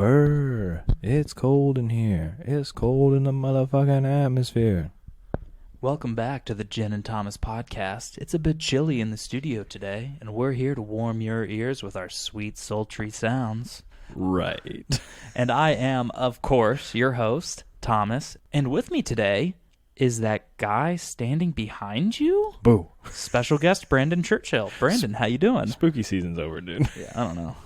Brr, it's cold in here. It's cold in the motherfucking atmosphere. Welcome back to the Jen and Thomas podcast. It's a bit chilly in the studio today, and we're here to warm your ears with our sweet, sultry sounds. Right. And I am, of course, your host, Thomas, and with me today is that guy standing behind you? Boo. Special guest, Brandon Churchill. Brandon, how you doing? Spooky season's over, dude. Yeah, I don't know.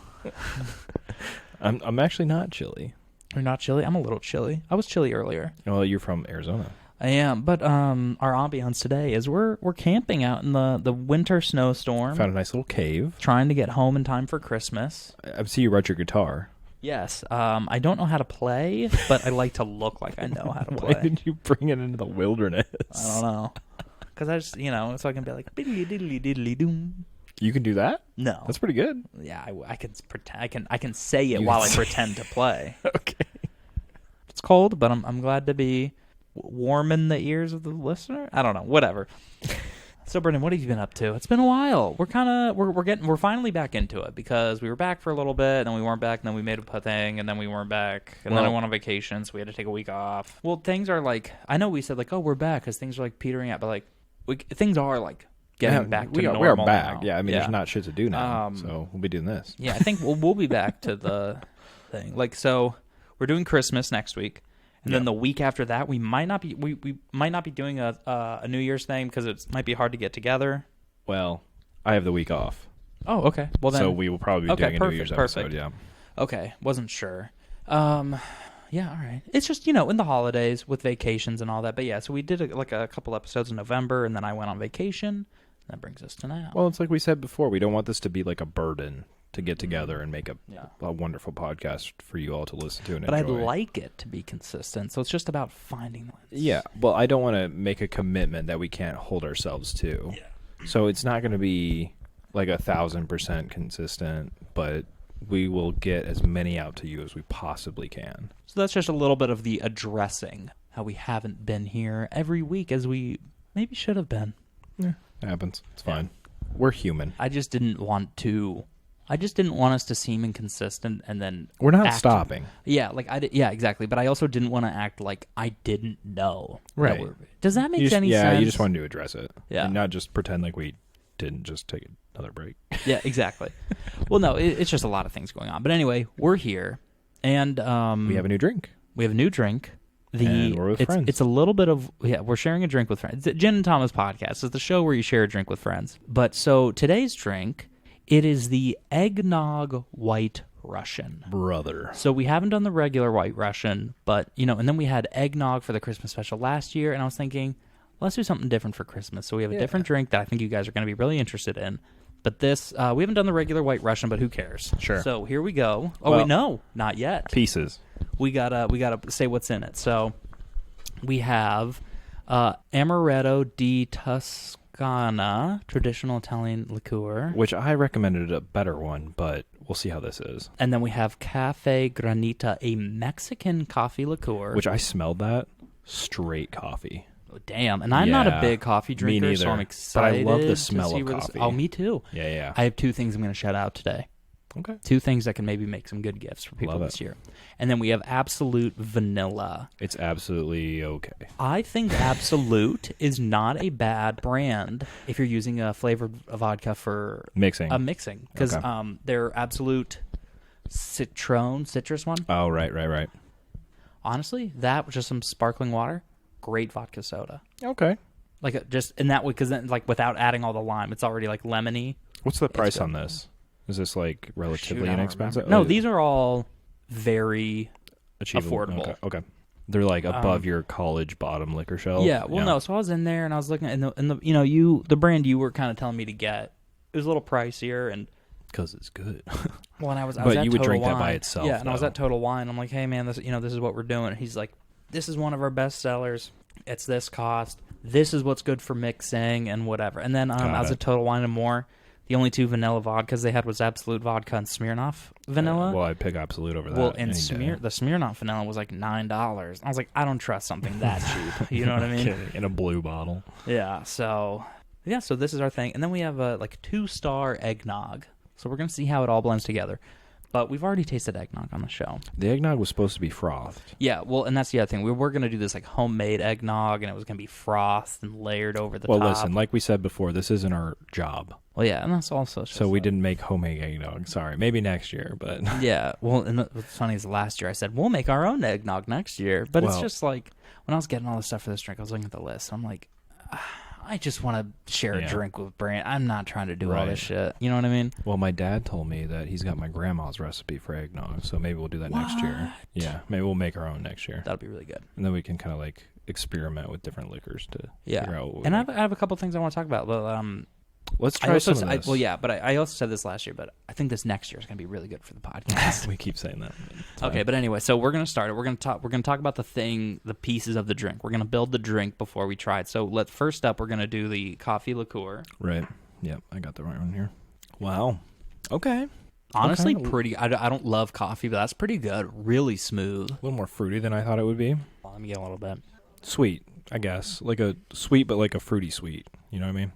I'm actually not chilly. You're not chilly? I'm a little chilly. I was chilly earlier. Well, you're from Arizona. I am, but our ambiance today is we're camping out in the winter snowstorm. Found a nice little cave. Trying to get home in time for Christmas. I see you wrote your guitar. Yes. I don't know how to play, but I like to look like I know how to play. Why did you bring it into the wilderness? I don't know. Because I just, so I can be like, diddly diddly diddly doom. You can do that? No. That's pretty good. Yeah, I can pretend. I can say it while I pretend to play. Okay. It's cold, but I'm glad to be warming the ears of the listener. I don't know. Whatever. So, Brendan, what have you been up to? It's been a while. We're finally back into it because we were back for a little bit, and then we weren't back, and then we made a thing, and then we weren't back, and then I went on vacation, so we had to take a week off. Well, things are like, I know we said like, oh, we're back because things are like petering out, but like things are like getting back to normal. We are back. Now. Yeah, I mean, there's not shit to do now, so we'll be doing this. Yeah, I think we'll be back to the thing. Like, so we're doing Christmas next week. And then the week after that, we might not be doing a New Year's thing because it might be hard to get together. Well, I have the week off. Oh, okay. Well then, so we will probably be doing a New Year's episode. Yeah. Okay, wasn't sure. Yeah, all right. It's just in the holidays with vacations and all that. But yeah, so we did a couple episodes in November, and then I went on vacation. That brings us to now. Well, it's like we said before. We don't want this to be like a burden to get together and make a wonderful podcast for you all to listen to and enjoy. But I'd like it to be consistent, so it's just about finding ones. Yeah, well, I don't want to make a commitment that we can't hold ourselves to. Yeah. So it's not going to be like 1,000% consistent, but we will get as many out to you as we possibly can. So that's just a little bit of the addressing how we haven't been here every week as we maybe should have been. Yeah, it happens. It's fine. We're human. I just didn't want us to seem inconsistent and then we're not stopping. Yeah, exactly. But I also didn't want to act like I didn't know. Right. Does that make any sense? Yeah, you just wanted to address it. Yeah. And not just pretend like we didn't just take another break. Yeah, exactly. Well, no, it's just a lot of things going on. But anyway, we're here, and we have a new drink. And we're with friends. It's a little bit of, we're sharing a drink with friends. The Jen and Thomas podcast is the show where you share a drink with friends. But so today's drink, it is the Eggnog White Russian. Brother. So we haven't done the regular White Russian, but, and then we had eggnog for the Christmas special last year, and I was thinking, let's do something different for Christmas. So we have a different drink that I think you guys are going to be really interested in. But this, we haven't done the regular White Russian, but who cares? Sure. So here we go. Oh, wait, no, not yet. Pieces. We gotta say what's in it. So we have Amaretto di Toscana, traditional Italian liqueur. Which I recommended a better one, but we'll see how this is. And then we have Cafe Granita, a Mexican coffee liqueur. Which I smelled that. Straight coffee. Oh, damn. And I'm not a big coffee drinker, me neither, so I'm excited. But I love the smell of coffee. Oh, me too. Yeah. I have two things I'm going to shout out today. Okay. Two things that can maybe make some good gifts for people this year. And then we have Absolute Vanilla. It's absolutely okay. I think Absolute is not a bad brand if you're using a flavored vodka for mixing. Because their Absolute citrus one. Oh, right. Honestly, that with just some sparkling water, great vodka soda. Okay. Like just in that way, because then like without adding all the lime, it's already like lemony. What's the price on this? Is this like relatively inexpensive? No, these are all very affordable. Okay. They're like above your college bottom liquor shelf. Yeah. Well, no. So I was in there and I was looking at the brand you were kind of telling me to get. It was a little pricier and because it's good. Well, and I was but at you would Total drink Wine. that by itself. Yeah, and I was at Total Wine. I'm like, hey man, this is what we're doing. And he's like, this is one of our best sellers. It's this cost. This is what's good for mixing and whatever. And then I was at Total Wine and More. The only two vanilla vodkas they had was Absolute Vodka and Smirnoff Vanilla. Well, I'd pick Absolute over that. Well, and the Smirnoff Vanilla was like $9. I was like, I don't trust something that cheap. You know what I mean? In a blue bottle. Yeah, so this is our thing. And then we have a 2-star eggnog. So we're going to see how it all blends together. But we've already tasted eggnog on the show. The eggnog was supposed to be frothed. Yeah, well, and that's the other thing. We were going to do this like homemade eggnog, and it was going to be frothed and layered over the top. Well, listen, like we said before, this isn't our job. Well, yeah, and that's also just so we didn't make homemade eggnog. Sorry, maybe next year, but yeah. Well, and what's funny is last year I said we'll make our own eggnog next year, but it's just like when I was getting all this stuff for this drink, I was looking at the list. I'm like, I just want to share a drink with Brandon. I'm not trying to do all this shit. You know what I mean? Well, my dad told me that he's got my grandma's recipe for eggnog, so maybe we'll do that next year. Yeah, maybe we'll make our own next year. That'll be really good. And then we can kind of like experiment with different liquors to figure out what we and like. I have a couple things I want to talk about. But, let's try some of this. But I also said this last year, but I think this next year is going to be really good for the podcast. We keep saying that. Okay, but anyway, so we're going to start it. We're going to talk about the pieces of the drink. We're going to build the drink before we try it. So first up, we're going to do the coffee liqueur. Right. Yep, I got the right one here. Wow. Okay. Honestly, pretty. I don't love coffee, but that's pretty good. Really smooth. A little more fruity than I thought it would be. Well, let me get a little bit. Sweet, I guess. Like a sweet, but like a fruity sweet. You know what I mean?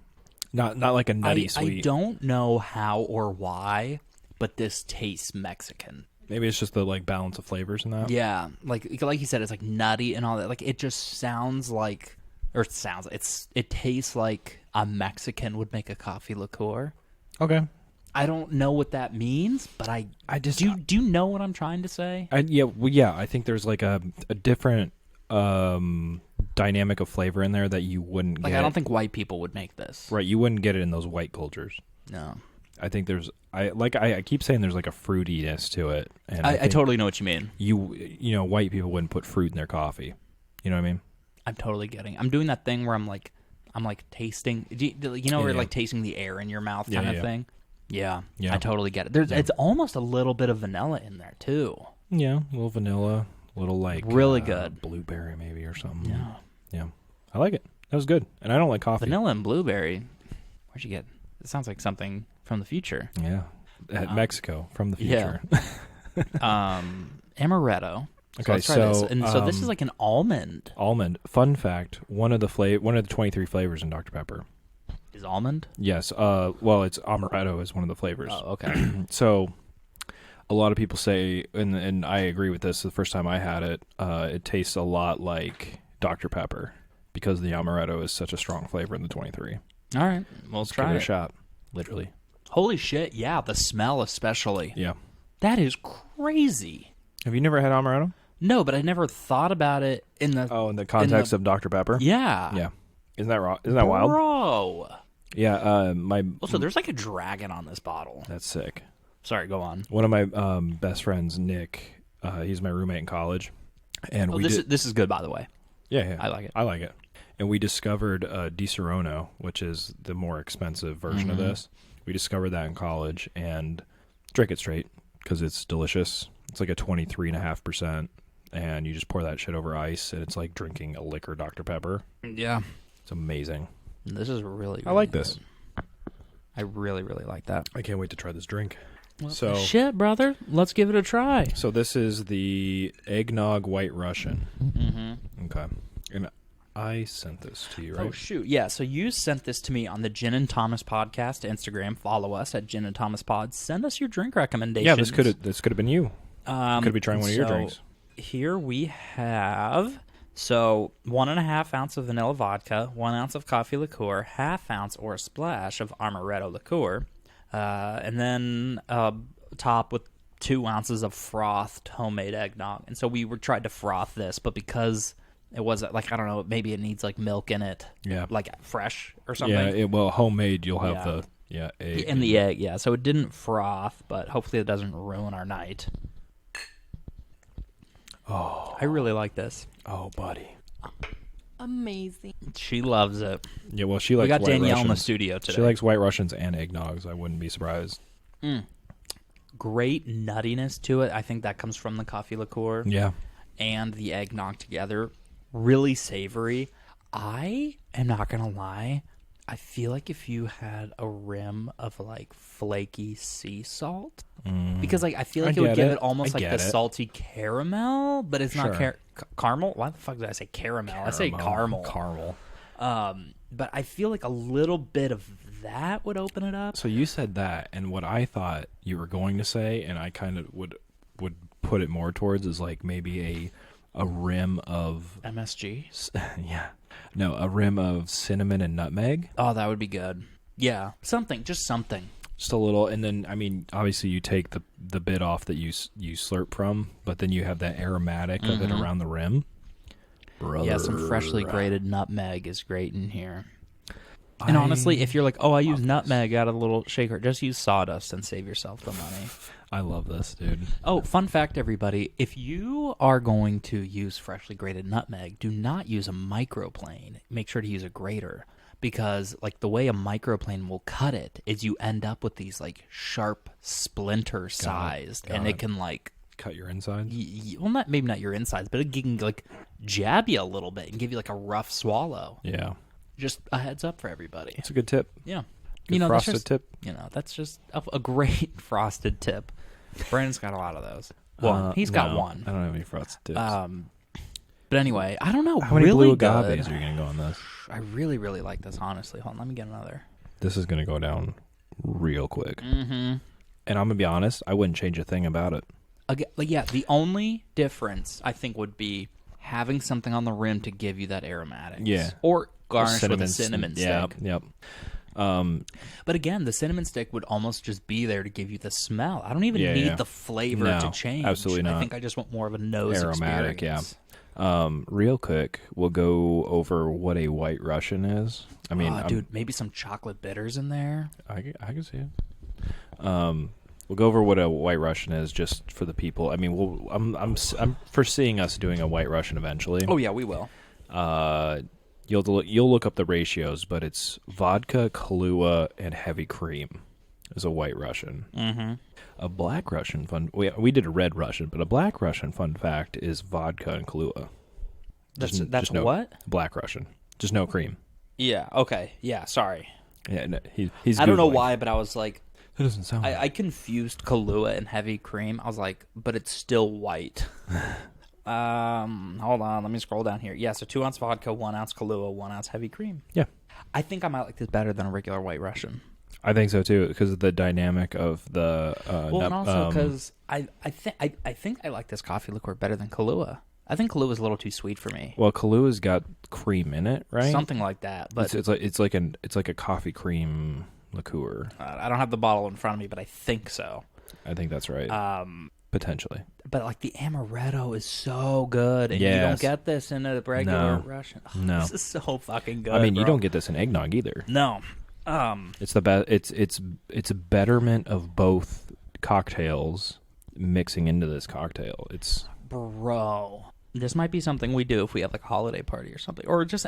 Not like a nutty sweet. I don't know how or why, but this tastes Mexican. Maybe it's just the like balance of flavors in that. Yeah, like you said, it's like nutty and all that. Like it just sounds like, it tastes like a Mexican would make a coffee liqueur. Okay. I don't know what that means, but I just do you know what I'm trying to say? I think there's like a different dynamic of flavor in there that you wouldn't get. I don't think white people would make this. Right, you wouldn't get it in those white cultures. No. I think I keep saying there's like a fruitiness to it. And I totally know what you mean. You know, white people wouldn't put fruit in their coffee. You know what I mean? I'm totally getting. I'm doing that thing where I'm like tasting. Where like tasting the air in your mouth kind of thing. Yeah, I totally get it. It's almost a little bit of vanilla in there too. Yeah, a little vanilla, a little like really good blueberry maybe or something. Yeah, I like it. That was good, and I don't like coffee. Vanilla and blueberry. Where'd you get? It sounds like something from the future. Yeah, at Mexico from the future. Yeah. Amaretto. Okay, let's try this. And so this is like an almond. Almond. Fun fact: one of the 23 flavors in Dr. Pepper is almond. Yes. Well, it's amaretto is one of the flavors. Oh, okay. So, a lot of people say, and I agree with this. The first time I had it, it tastes a lot like Dr. Pepper because the amaretto is such a strong flavor in the 23. All right, well, let's try give it it. A shot. Literally. Holy shit! Yeah, the smell especially. Yeah. That is crazy. Have you never had amaretto? No, but I never thought about it in the context of Dr. Pepper. Yeah. Yeah. Isn't that wrong? Isn't that wild? Bro. Yeah. Also, there's like a dragon on this bottle. That's sick. Sorry, go on. One of my best friends, Nick, he's my roommate in college, and this is good, by the way. Yeah, I like it. I like it. And we discovered Di Serono, which is the more expensive version of this. We discovered that in college and drink it straight because it's delicious. It's like a 23.5%, and you just pour that shit over ice, and it's like drinking a liquor Dr. Pepper. Yeah. It's amazing. This is really, really I like good. this. I really, really like that. I can't wait to try this drink. Well, so shit, brother. Let's give it a try. So this is the Eggnog White Russian. Mm-hmm. Okay. And I sent this to you, right? Oh, shoot. Yeah, so you sent this to me on the Gin and Thomas podcast Instagram. Follow us at Gin and Thomas Pod. Send us your drink recommendations. Yeah, this could have been you. Could be trying one of your drinks. Here we have 1.5 ounce of vanilla vodka, 1 ounce of coffee liqueur, half ounce or a splash of amaretto liqueur, and then top with 2 ounces of frothed homemade eggnog. And so we tried to froth this, but because it wasn't like, I don't know, maybe it needs like milk in it, like fresh or something. Yeah, homemade. You'll have the egg and the egg. Yeah, so it didn't froth, but hopefully it doesn't ruin our night. Oh, I really like this. Oh, buddy. Amazing. She loves it. Yeah, well, she likes. We got White Danielle Russians. in the studio today. She likes White Russians and eggnogs. I wouldn't be surprised. Great nuttiness to it. I think that comes from the coffee liqueur. Yeah. And the eggnog together. Really savory. I am not going to lie. I feel like if you had a rim of like flaky sea salt, because like I feel like it would give it almost like the salty caramel, but it's not caramel. Why the fuck did I say caramel? I say caramel. Caramel. But I feel like a little bit of that would open it up. So you said that, and what I thought you were going to say, and I kind of would put it more towards is like maybe a rim of MSG. a rim of cinnamon and nutmeg. Oh, that would be good. Yeah, something, just a little, and then I mean, obviously you take the bit off that you slurp from, but then you have that aromatic of it around the rim. Brother. Yeah, some freshly grated nutmeg is great in here. And honestly, if you're like, oh, I use nutmeg out of the little shaker, just use sawdust and save yourself the money. I love this, dude. Oh, fun fact, everybody. If you are going to use freshly grated nutmeg, do not use a microplane. Make sure to use a grater. Because, like, the way a microplane will cut it is you end up with these, like, sharp splinter-sized. And it can, like... Cut your insides? Well, maybe not your insides, but it can, like, jab you a little bit and give you, like, a rough swallow. Yeah. Just a heads up for everybody. That's a good tip. Yeah. Good frosted tip. That's just a great frosted tip. Brandon's got a lot of those. Well, he's got one. I don't have any frosted tips. But anyway, I don't know. How many really blue agaves are you going to go on this? I really, really like this, honestly. Hold on, let me get another. This is going to go down real quick. Mm-hmm. And I'm going to be honest, I wouldn't change a thing about it. Again, yeah, the only difference, I think, would be having something on the rim to give you that aromatics. Yeah. Or garnish with a cinnamon stick. Yep. But again, the cinnamon stick would almost just be there to give you the smell. I don't even need the flavor to change. Absolutely not. I think I just want more of a nose aromatic, experience. Real quick, we'll go over what a White Russian is. I mean, dude, maybe some chocolate bitters in there. I can see it. We'll go over what a White Russian is, just for the people. I mean, I'm foreseeing us doing a White Russian eventually. Oh yeah, we will. You'll look up the ratios, but it's vodka, Kahlua, and heavy cream is a White Russian. Mm-hmm. A Black Russian we did a Red Russian, but a Black Russian fun fact is vodka and Kahlua. That's what? Black Russian, just no cream. Yeah. Okay. Yeah. Sorry. Yeah. No, he's. I don't know Googling. why, but I was like, it doesn't sound. I confused Kahlua and heavy cream. I was like, but it's still white. Hold on, let me scroll down here. Yeah, so 2 ounce vodka, 1 ounce Kahlua, 1 ounce heavy cream. Yeah. I think I might like this better than a regular White Russian. I think so too, because of the dynamic of the. And also because I think I like this coffee liqueur better than Kahlua. I think Kahlua is a little too sweet for me. Well, Kalua's got cream in it, right? Something like that, but it's like a coffee cream liqueur. I don't have the bottle in front of me, but I think so. I think that's right. Potentially. But like the Amaretto is so good, and you don't get this in a regular Russian. Oh, no, this is so fucking good. I mean, bro. you don't get this in eggnog either. No. It's the best. It's a betterment of both cocktails mixing into this cocktail. Bro, this might be something we do if we have like a holiday party or something, or just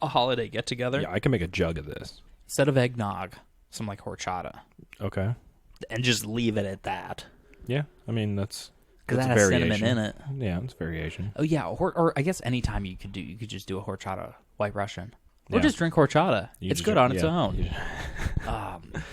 a holiday get together. Yeah, I can make a jug of this instead of eggnog, some like horchata. Okay. And just leave it at that. Yeah, I mean that's because that has variation. cinnamon in it. Yeah, it's variation. Oh yeah, or I guess anytime you could just do a horchata White Russian. Or just drink horchata. It's good on its own.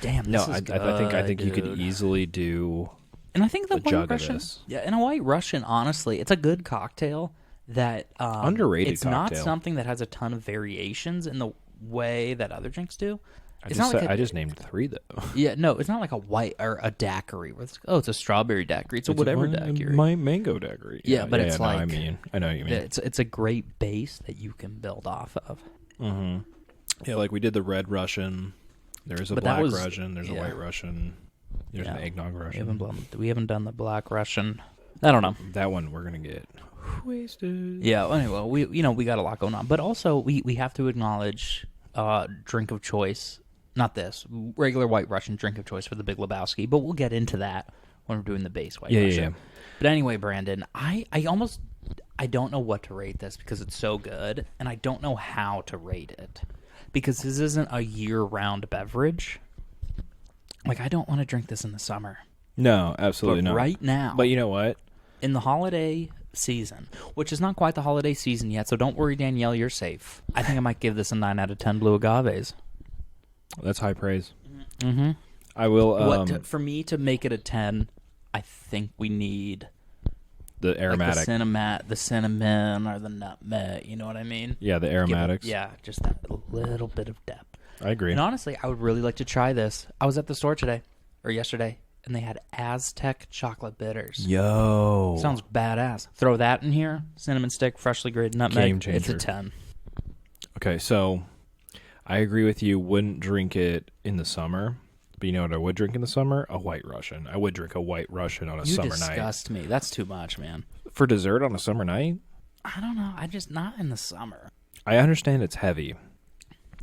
Damn, this is good, I think dude. you could easily do. And I think the a White jug Russian, of this. yeah, and a White Russian, honestly, it's a good cocktail that Underrated It's cocktail. not something that has a ton of variations in the way that other drinks do. I just named 3 though. Yeah, no, it's not like a white or a daiquiri. Where it's a strawberry daiquiri. It's a whatever daiquiri. My mango daiquiri. Yeah, but it's no, like I know what you mean. It's a great base that you can build off of. Mm-hmm. Yeah, like we did the Red Russian. There's a Black Russian. There's a White Russian. There's an Eggnog Russian. We haven't done the Black Russian. I don't know. That one we're gonna get wasted. Yeah. Anyway, we got a lot going on, but also we have to acknowledge drink of choice. Not this regular White Russian drink of choice for the Big Lebowski, but we'll get into that when we're doing the base White Russian. Yeah. But anyway, Brandon, I don't know what to rate this because it's so good, and I don't know how to rate it because this isn't a year-round beverage. Like, I don't want to drink this in the summer. No, absolutely not. Right now. But you know what? In the holiday season, which is not quite the holiday season yet, so don't worry, Danielle, you're safe. I think I might give this a 9 out of 10 blue agaves. That's high praise. Mm-hmm. I will. For me to make it a 10, I think we need the aromatic, like the cinnamon or the nutmeg. You know what I mean? Yeah, the aromatics. Just that little bit of depth. I agree. And honestly, I would really like to try this. I was at the store today, or yesterday, and they had Aztec chocolate bitters. Yo. Sounds badass. Throw that in here. Cinnamon stick, freshly grated nutmeg. Game changer. It's a 10. Okay, so I agree with you. Wouldn't drink it in the summer. But you know what I would drink in the summer? A White Russian. I would drink a White Russian on a summer night. You disgust me. That's too much, man. For dessert on a summer night? I don't know. I just not in the summer. I understand it's heavy.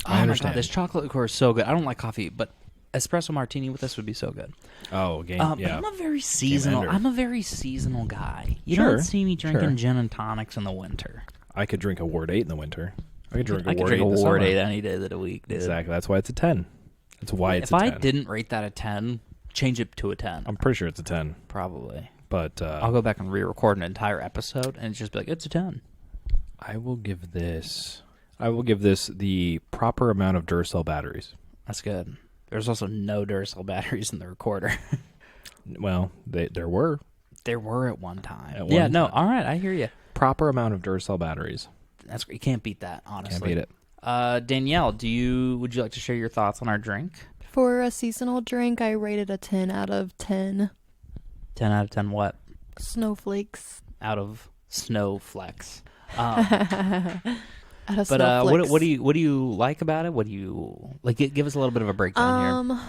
I understand. My God, this chocolate liqueur is so good. I don't like coffee, but espresso martini with this would be so good. Oh, game. But Yeah. I'm a very seasonal. guy. You Sure, don't see me drinking sure. gin and tonics in the winter. I could drink a Ward 8 in the winter. I could drink a I could Ward drink 8 a in the Ward summer. 8 any day of the week, dude. Exactly. That's why it's a 10. That's why it's If a 10. I didn't rate that a 10, change it to a 10. I'm pretty sure it's a 10. Probably. But I'll go back and re-record an entire episode and just be like, it's a 10. I will give this the proper amount of Duracell batteries. That's good. There's also no Duracell batteries in the recorder. Well, there were. There were at one time. At one time. All right, I hear you. Proper amount of Duracell batteries. That's great. You can't beat that, honestly. Can't beat it. Danielle, would you like to share your thoughts on our drink? For a seasonal drink, I rated a 10 out of 10. 10 out of 10 what? Snowflakes. Out of Snowflex. Out of But snowflakes. what do you like about it? What do you like? Give us a little bit of a breakdown here.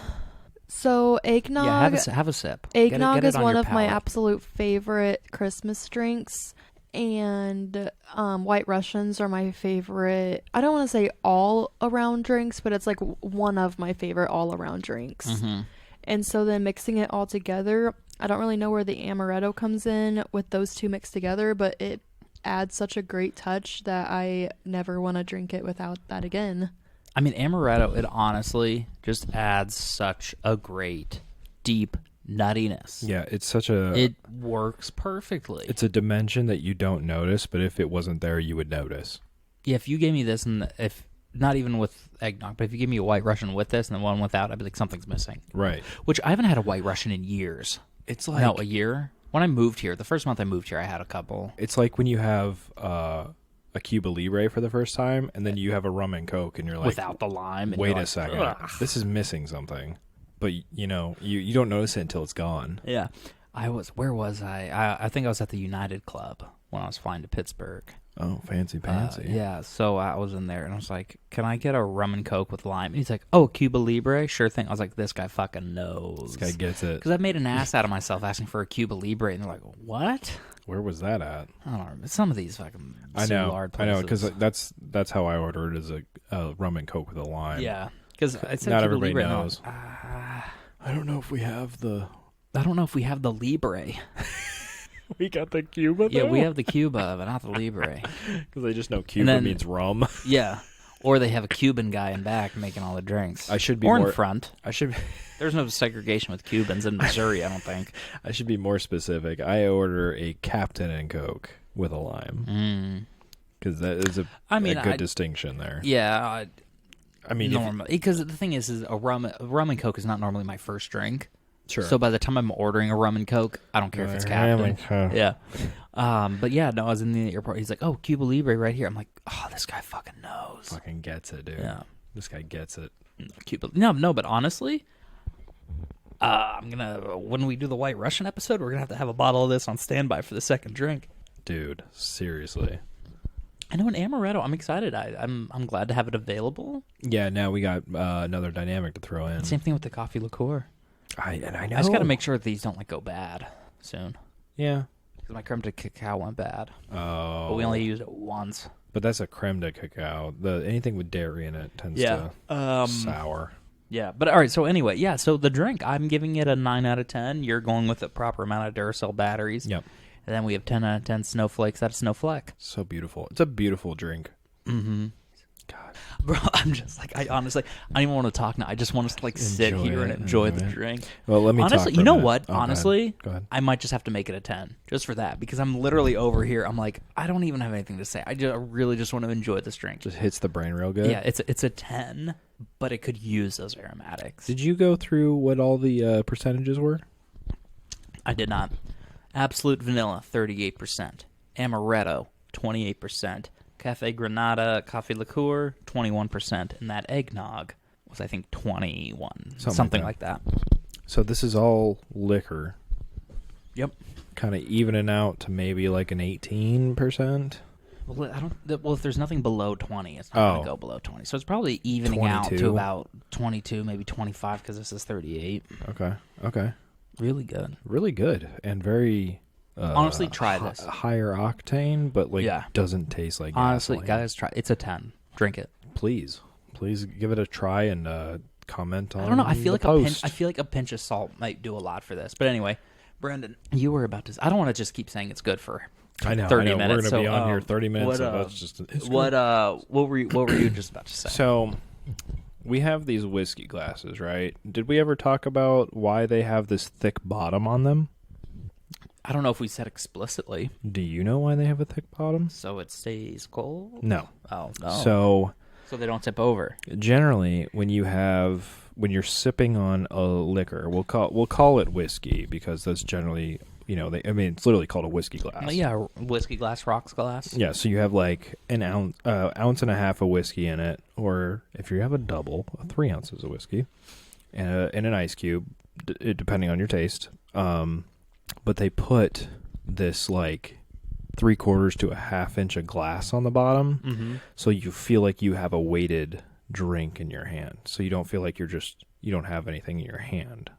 So eggnog. Yeah, have a sip. Eggnog Get it is on one your of my palate. absolute favorite Christmas drinks, and White Russians are my favorite. I don't want to say all around drinks, but it's like one of my favorite all around drinks. Mm-hmm. And so then mixing it all together, I don't really know where the Amaretto comes in with those two mixed together, but it adds such a great touch that I never want to drink it without that again. I mean, Amaretto, it honestly just adds such a great, deep nuttiness. Yeah, it's such a... It works perfectly. It's a dimension that you don't notice, but if it wasn't there, you would notice. Yeah, if you gave me this, and if not even with eggnog, but if you give me a White Russian with this and then one without, I'd be like, something's missing. Right. Which I haven't had a White Russian in years. It's like... No, a year? When I moved here, the first month I moved here, I had a couple. It's like when you have a Cuba Libre for the first time, and then you have a rum and Coke, and you're like... Without the lime. And Wait you're a like, second. "Ugh." This is missing something. But, you know, you don't notice it until it's gone. Yeah. Where was I? I think I was at the United Club when I was flying to Pittsburgh. Oh, fancy pantsy. Yeah, so I was in there, and I was like, can I get a rum and Coke with lime? And he's like, oh, Cuba Libre? Sure thing. I was like, this guy fucking knows. This guy gets it. Because I made an ass out of myself asking for a Cuba Libre, and they're like, what? Where was that at? I don't know. Some of these fucking I know, places. because that's how I ordered is a rum and Coke with a lime. Yeah, because Not Cuba everybody Libre, and I'm knows. like, I don't know if we have the... I don't know if we have the Libre. We got the Cuba, Yeah, we have the Cuba, but not the Libre. Because they just know Cuba then- means rum. Yeah. Or they have a Cuban guy in back making all the drinks. I should be or more... in front. There's no segregation with Cubans in Missouri, I don't think. I should be more specific. I order a Captain and Coke with a lime. Because that is a good distinction there. Yeah. I mean... Normally. Because the thing is a rum and Coke is not normally my first drink. Sure. So by the time I'm ordering a rum and Coke, I don't care if it's Captain. Yeah. But yeah, no, I was in the airport. He's like, oh, Cuba Libre right here. I'm like, oh, this guy fucking knows. Fucking gets it, dude. Yeah. This guy gets it. Cuba. No, but honestly, when we do the White Russian episode, we're going to have a bottle of this on standby for the second drink. Dude, seriously. I know an Amaretto. I'm excited. I'm glad to have it available. Yeah, now we got another dynamic to throw in. Same thing with the coffee liqueur. I know. I just got to make sure that these don't go bad soon. Yeah. Because my creme de cacao went bad. Oh. But we only used it once. But that's a creme de cacao. Anything with dairy in it tends to sour. Yeah, but all right, so anyway, yeah, so the drink, I'm giving it a 9 out of 10. You're going with the proper amount of Duracell batteries. Yep. And then we have 10 out of 10 snowflakes out of Snowflake. So beautiful. It's a beautiful drink. Mm-hmm. God. Bro, I'm just like, I honestly, I don't even want to talk now. I just want us to sit here and enjoy the drink. Well, let me honestly, talk you know for a what? minute. Oh, honestly, go ahead. I might just have to make it a 10 just for that because I'm literally over here. I'm like, I don't even have anything to say. I really just want to enjoy this drink. Just hits the brain real good. Yeah, it's a 10, but it could use those aromatics. Did you go through what all the percentages were? I did not. Absolute vanilla, 38%. Amaretto, 28%. Cafe Granada coffee liqueur, 21%. And that eggnog was I think 21, Something something like like that. So this is all liquor. Yep. Kind of evening out to maybe like an 18%. Well, if there's nothing below 20, it's not going to go below 20. So it's probably evening out 22. to about 22, maybe 25, because this is 38. Okay. Really good. Really good and very. Honestly, try this. Higher octane, but doesn't taste like. Honestly, gasoline. guys, try. It's a 10. Drink it. Please give it a try and comment on. I don't know. I feel like post. I feel like a pinch of salt might do a lot for this. But anyway, Brandon, you were about to. I don't want to just keep saying it's good for. I know. 30 minutes. We're going to So, be on here 30 minutes. What were you just about to say? So, we have these whiskey glasses, right? Did we ever talk about why they have this thick bottom on them? I don't know if we said explicitly. Do you know why they have a thick bottom? So it stays cold? No. Oh, no. So they don't tip over. generally, when you're sipping on a liquor, we'll call it whiskey because that's generally, it's literally called a whiskey glass. Yeah, whiskey glass, rocks glass. Yeah, so you have like an ounce and a half of whiskey in it, or if you have a double, 3 ounces of whiskey, and an ice cube, depending on your taste. But they put this like 3/4 to a ½ inch of glass on the bottom, so you feel like you have a weighted drink in your hand. So you don't feel like you don't have anything in your hand.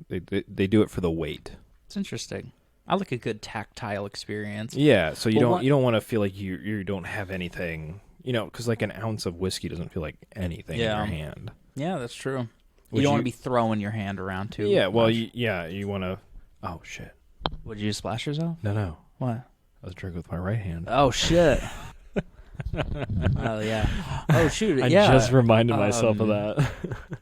They do it for the weight. It's interesting. I like a good tactile experience. Yeah, so you don't want to feel like you don't have anything, because like an ounce of whiskey doesn't feel like anything in your hand. Yeah, that's true. You don't want to be throwing your hand around too. Yeah, well, you want to. Oh shit! Would you splash yourself? No. What? I was drinking with my right hand. Oh shit! Oh yeah. Oh shoot! I Yeah. just reminded myself of that.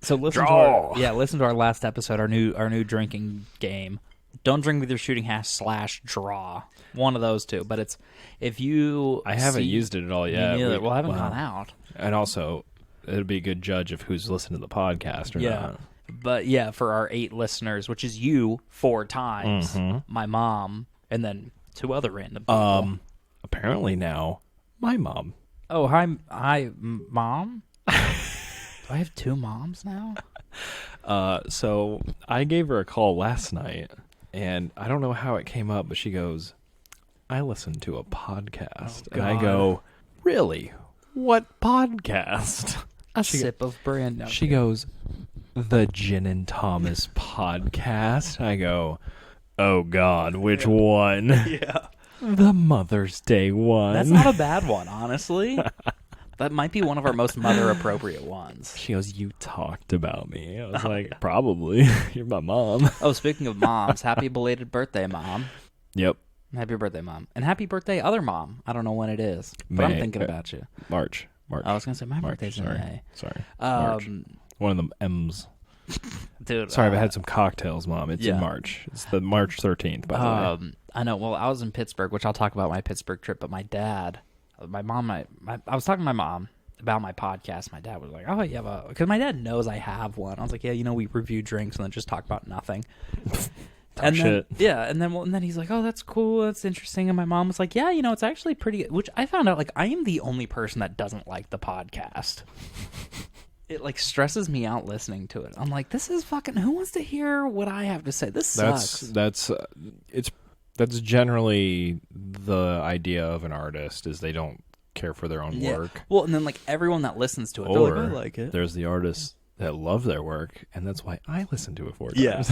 So listen to our last episode, our new drinking game. Don't drink with your shooting / draw. One of those two. But it's if you. I haven't used it at all yet. I haven't gone out. And also, it'll be a good judge of who's listening to the podcast or not. But yeah, for our 8 listeners, which is you 4 times, my mom, and then 2 other random people. Apparently now, my mom. Oh, hi, mom. Do I have 2 moms now? So I gave her a call last night, and I don't know how it came up, but she goes, "I listened to a podcast," and I go, "Really? What podcast?" A sip of Brandon. She goes, "The Gin and Thomas podcast." I go, "Oh God, which one?" Yeah. The Mother's Day one. That's not a bad one, honestly. That might be one of our most mother-appropriate ones. She goes, "You talked about me." I was like, "Probably. You're my mom." Oh, speaking of moms, happy belated birthday, Mom. Yep. Happy birthday, Mom. And happy birthday, other mom. I don't know when it is, but I'm thinking about you. March. I was going to say my birthday's in May. Sorry. March. One of them M's. Dude. Sorry, I've had some cocktails, Mom. It's in March. It's the March 13th, by the way. I know. Well, I was in Pittsburgh, which I'll talk about my Pittsburgh trip, but my dad, my mom, I was talking to my mom about my podcast. My dad was like, "Oh, you have a..." Because my dad knows I have one. I was like, "Yeah, we review drinks and then just talk about nothing." And then, yeah, and then he's like, "Oh, that's cool, that's interesting." And my mom was like, "Yeah, it's actually pretty good." Which I found out, like, I am the only person that doesn't like the podcast. It like stresses me out listening to it. I'm like, this is fucking. Who wants to hear what I have to say? This sucks. That's generally the idea of an artist is they don't care for their own work. Well, and then like everyone that listens to it, or they're like, I like it. There's the artists that love their work, and that's why I listen to it 4 times. Yeah.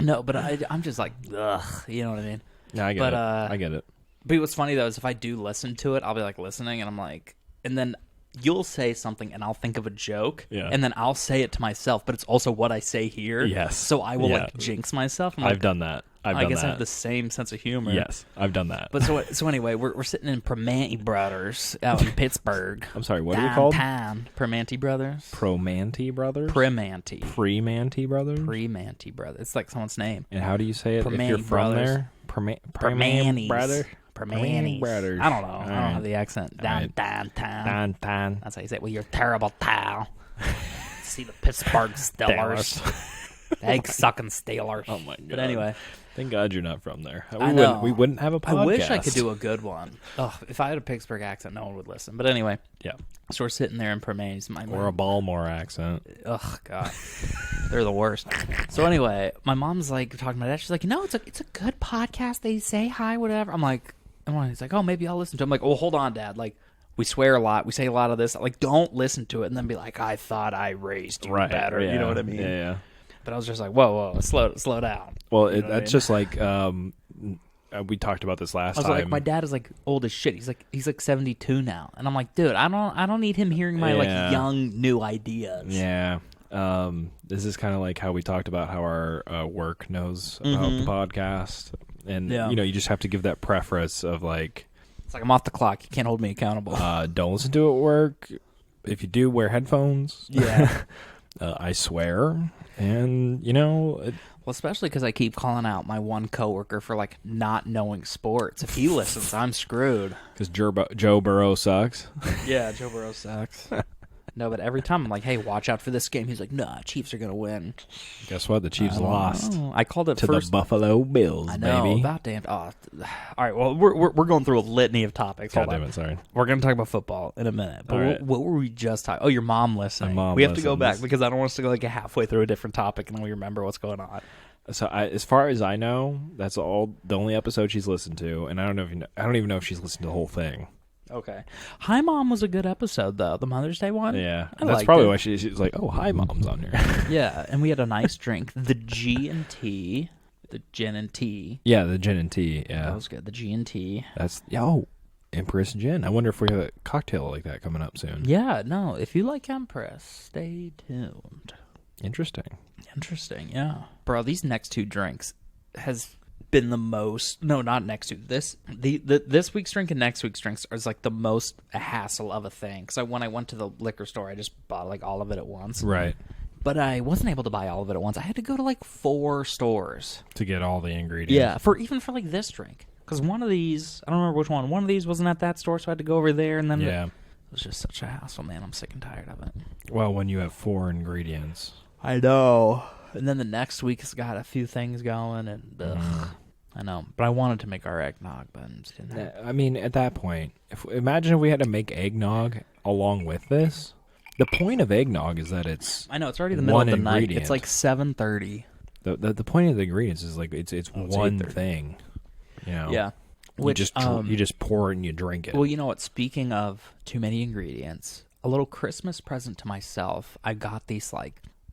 No, but I'm just like, ugh, you know what I mean? Yeah, I get it. I get it. But what's funny though is if I do listen to it, I'll be like listening, and I'm like, and then you'll say something, and I'll think of a joke, and then I'll say it to myself, but it's also what I say here. Yes. So I will like jinx myself. I've done that. I guess I have the same sense of humor. Yes, I've done that. But so anyway, we're sitting in Primanti Brothers out in Pittsburgh. I'm sorry, what are you called? Primanti Brothers. Primanti Brothers? Primanti. Primanti Brothers? Primanti Brothers. It's like someone's name. And how do you say it if you're from Brothers. there? Primanti Brothers? Primanti Brothers. I don't know. I don't have the accent. Right. Tahn. Tahn. That's how you say it. With your terrible towel. See the Pittsburgh Steelers. Egg-sucking Steelers. Oh, my God. But anyway. Thank God you're not from there. I know. We wouldn't have a podcast. I wish I could do a good one. Ugh, if I had a Pittsburgh accent, no one would listen. But anyway. Yeah. So we're sitting there in Permains. Or a Baltimore accent. Ugh, God. They're the worst. So anyway, my mom's like talking to my dad. She's like, it's a good podcast. They say hi, whatever. I'm like, he's like, oh, maybe I'll listen to it. I'm like, oh, hold on, Dad. Like, we swear a lot. We say a lot of this. Like, don't listen to it and then be like, I thought I raised you better. Yeah. You know what I mean? Yeah. But I was just like, whoa, slow down. Well, You know what I that's mean? just like we talked about this last I was time. like, my dad is like old as shit. He's like 72 now, and I'm like, dude, I don't need him hearing my like young new ideas. Yeah. This is kind of like how we talked about how our work knows about the podcast, and you just have to give that preface of like, it's like I'm off the clock. You can't hold me accountable. Don't listen to it at work. If you do, wear headphones. Yeah. I swear, and Well, especially because I keep calling out my one coworker for like not knowing sports. If he listens, I'm screwed. Because Joe Burrow sucks. Yeah, Joe Burrow sucks. No, but every time I'm like, hey, watch out for this game. He's like, nah, Chiefs are going to win. Guess what? The Chiefs lost. I called it to first. the Buffalo Bills, I know, baby. about damn. Oh. All right, well, we're going through a litany of topics. God damn it, sorry. We're going to talk about football in a minute. But All right. what were we just talking? Oh, your mom listening. My mom we have to go back listens. because I don't want us to go like halfway through a different topic and then we remember what's going on. So, as far as I know, that's the only episode she's listened to, and I don't even know if she's listened to the whole thing. Okay. Hi, Mom was a good episode, though. The Mother's Day one. Yeah, I that's liked probably it. why she's like, "Oh, hi, Mom's on here." Yeah, and we had a nice drink, the G&T, the gin and tea. Yeah, the gin and tea. Yeah, That was good. The G&T. that's Empress Gin. I wonder if we have a cocktail like that coming up soon. Yeah, no. If you like Empress, stay tuned. Interesting. Interesting, yeah. Bro, these next two drinks has been the most. No, not next two. This week's drink and next week's drinks is like the most hassle of a thing. Because when I went to the liquor store, I just bought like all of it at once. Right. But I wasn't able to buy all of it at once. I had to go to like 4 stores. To get all the ingredients. Yeah, for like this drink. Because one of these, I don't remember which one. One of these wasn't at that store, so I had to go over there. And then Yeah. it was just such a hassle, man. I'm sick and tired of it. Well, when you have 4 ingredients. I know. And then the next week has got a few things going, and I know. But I wanted to make our eggnog, but it just didn't happen. I mean, at that point, imagine if we had to make eggnog along with this. The point of eggnog is that it's I know, it's already the middle of the night. ingredient. It's like 7:30. The point of the ingredients is like it's one 8:30. thing. Yeah. You just pour it and you drink it. Well, you know what? Speaking of too many ingredients, a little Christmas present to myself. I got these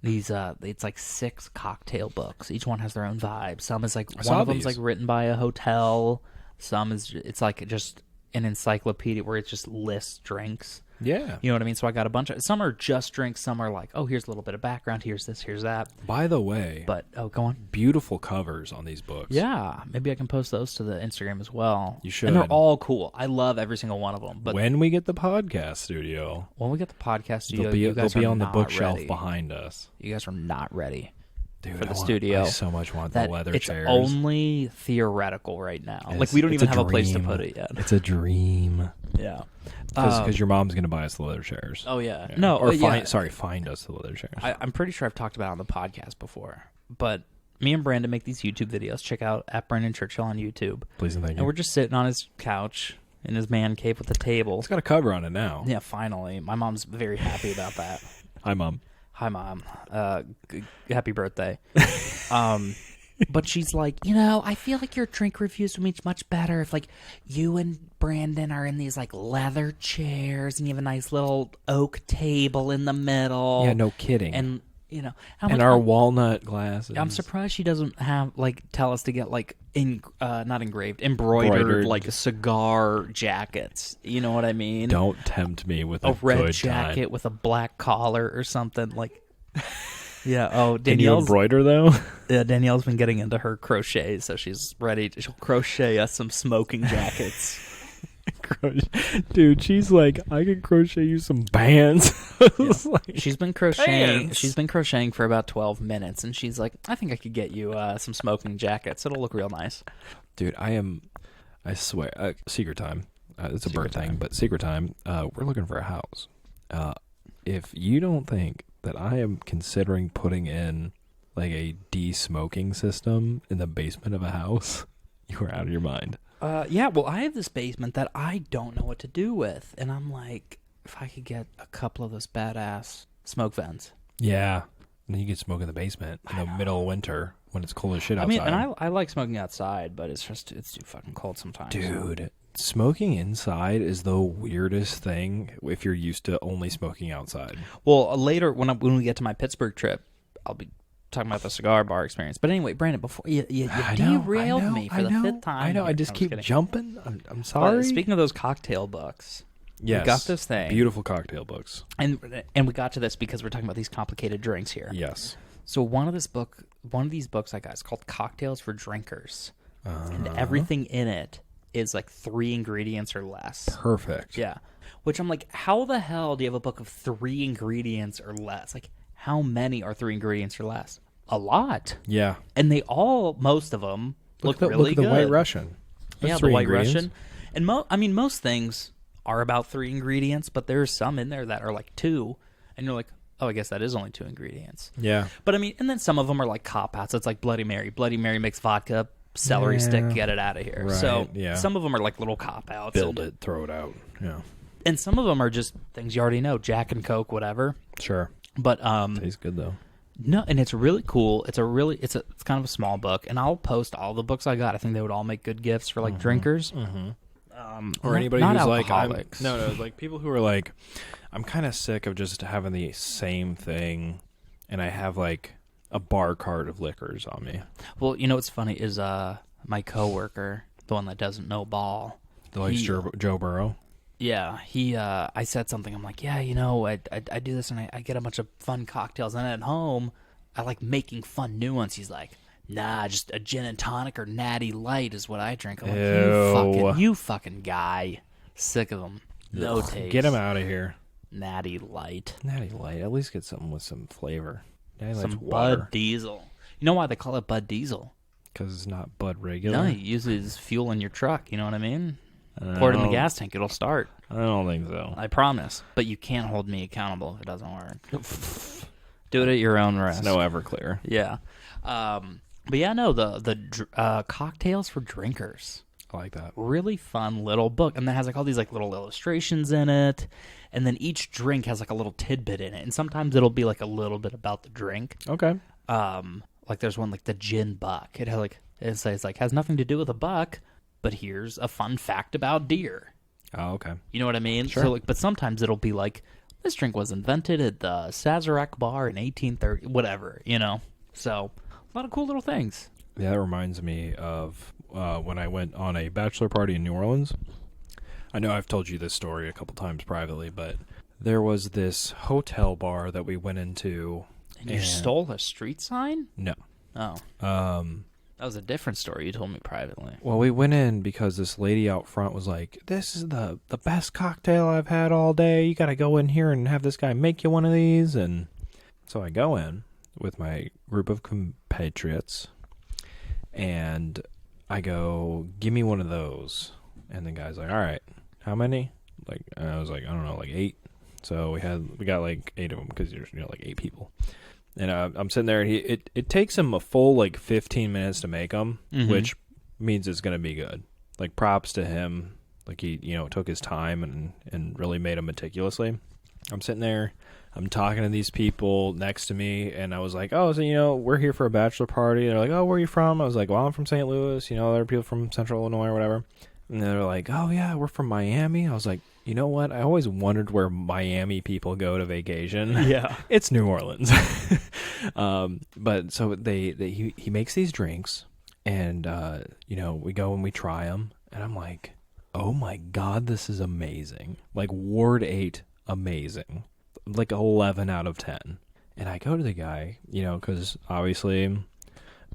it's like 6 cocktail books. Each one has their own vibe. Some is like one of them's like written by a hotel. Some it's like just an encyclopedia where it just lists drinks. Yeah. You know what I mean? So I got a bunch of, some are just drinks, some are like, oh, here's a little bit of background, here's this, here's that. By the way, But go on. beautiful covers on these books. Yeah, maybe I can post those to the Instagram as well. You should. And they're all cool. I love every single one of them. But when we get the podcast studio, when we get the podcast studio, they'll you guys be are on the not bookshelf ready. behind us. You guys are not ready. Dude, for the studio. I so much want That the leather it's chairs. only theoretical right now. Like we don't even have a place to put it yet. It's a dream. Yeah. Because your mom's going to buy us the leather chairs. Oh yeah. No. Or yeah. find us the leather chairs. I'm pretty sure I've talked about it on the podcast before. But me and Brandon make these YouTube videos. Check out @Brandon Churchill on YouTube. Please and thank you. And we're just sitting on his couch in his man cave with a table. It's got a cover on it now. Yeah, finally. My mom's very happy about that. Hi, Mom. Hi, Mom. Happy birthday. But she's like, I feel like your drink reviews would be much better if, like, you and Brandon are in these, like, leather chairs and you have a nice little oak table in the middle. Yeah, no kidding. And, I'm and like, our walnut glasses. I'm surprised she doesn't have, like, tell us to get, like, not engraved, embroidered, like, cigar jackets. You know what I mean? Don't tempt me with a red good jacket time. with a black collar or something. Like, yeah. Oh, Can you Danielle's. embroider, though? Yeah, Danielle's been getting into her crochet, so she's ready. She'll crochet us some smoking jackets. Dude, she's like, I can crochet you some bands. She's been crocheting. Pants. She's been crocheting for about 12 minutes, and she's like, I think I could get you some smoking jackets. It'll look real nice. Dude, I swear, secret time. It's a bird thing, time. but secret time. We're looking for a house. If you don't think that I am considering putting in like a de-smoking system in the basement of a house, you were out of your mind. Yeah, well, I have this basement that I don't know what to do with, and I'm like, if I could get a couple of those badass smoke vents. Yeah. And then you can smoke in the basement in the middle of winter when it's cold as shit outside. I mean, and I like smoking outside, but it's too fucking cold sometimes. Dude, smoking inside is the weirdest thing if you're used to only smoking outside. Well, later when we get to my Pittsburgh trip, I'll be talking about the cigar bar experience. But anyway, Brandon, before you derailed me for the fifth time. I know. I just keep jumping. I'm sorry. Speaking of those cocktail books, yes, we got this thing. Beautiful cocktail books. And we got to this because we're talking about these complicated drinks here. Yes. So one of these books I got is called Cocktails for Drinkers, and everything in it is like 3 ingredients or less. Perfect. Yeah. Which I'm like, how the hell do you have a book of 3 ingredients or less? Like, how many are 3 ingredients or less? A lot. Yeah. And most of them look really look at good. the White Russian. That's the 3 White ingredients. Russian. And most things are about 3 ingredients, but there's some in there that are like 2, and you're like, oh, I guess that is only 2 ingredients. Yeah. But I mean, and then some of them are like cop-outs. It's like Bloody Mary. Bloody Mary makes vodka, celery stick, get it out of here. Right, so yeah. some of them are like little cop-outs. Build it, throw it out. Yeah. And some of them are just things you already know, Jack and Coke, whatever. Sure. But tastes good though. no, and it's really cool. It's kind of a small book, and I'll post all the books I got. I think they would all make good gifts for like drinkers. Or anybody not who's like, alcoholics. like people who are like, I'm kind of sick of just having the same thing, and I have like a bar cart of liquors on me. Well, you know what's funny is my coworker, the one that doesn't know ball, Like Joe Burrow. Yeah, I said something. I'm like, yeah, you know, I do this and I get a bunch of fun cocktails, and at home I like making fun new ones. He's like, nah, just a gin and tonic or natty light is what I drink. I'm like, you fucking guy, sick of them. No taste. Get him out of here. Natty light. Natty light. At least get something with some flavor. Natty Some light's water. Bud Diesel. You know why they call it Bud Diesel? Because it's not Bud regular. No, it uses fuel in your truck. You know what I mean? Pour it in the gas tank, it'll start. I don't think so. I promise. But you can't hold me accountable if it doesn't work. Do it at your own risk. It's no Everclear. Yeah. But yeah, no, the Cocktails for Drinkers. I like that. Really fun little book. And that has like all these like little illustrations in it. And then each drink has like a little tidbit in it. And sometimes it'll be like a little bit about the drink. Okay. Like there's one like the gin buck. It has like it says like has nothing to do with a buck, but here's a fun fact about deer. Oh, okay. You know what I mean? Sure. So like, but sometimes it'll be like this drink was invented at the Sazerac bar in 1830, whatever, you know. So a lot of cool little things. Yeah, that reminds me of when I went on a bachelor party in New Orleans. I know I've told you this story a couple times privately, but there was this hotel bar that we went into. And you stole a street sign? No. Oh. That was a different story you told me privately. Well, we went in because this lady out front was like, this is the best cocktail I've had all day. You got to go in here and have this guy make you one of these. And so I go in with my group of compatriots, and I go, give me one of those. And the guy's like, all right, how many? Like, and I was like, I don't know, like 8. So we got like 8 of them because there's like 8 people. And I'm sitting there, and it takes him a full like 15 minutes to make them, which means it's gonna be good. Like, props to him. Like, he took his time and really made them meticulously. I'm sitting there, I'm talking to these people next to me, and I was like, oh, so we're here for a bachelor party. They're like, oh, where are you from? I was like, well, I'm from St. Louis. There are people from Central Illinois or whatever. And they're like, oh yeah, we're from Miami. I was like, you know what? I always wondered where Miami people go to vacation. Yeah. It's New Orleans. But so he makes these drinks, and we go and we try them, and I'm like, oh my God, this is amazing. Like Ward 8, amazing. Like 11 out of 10. And I go to the guy, because obviously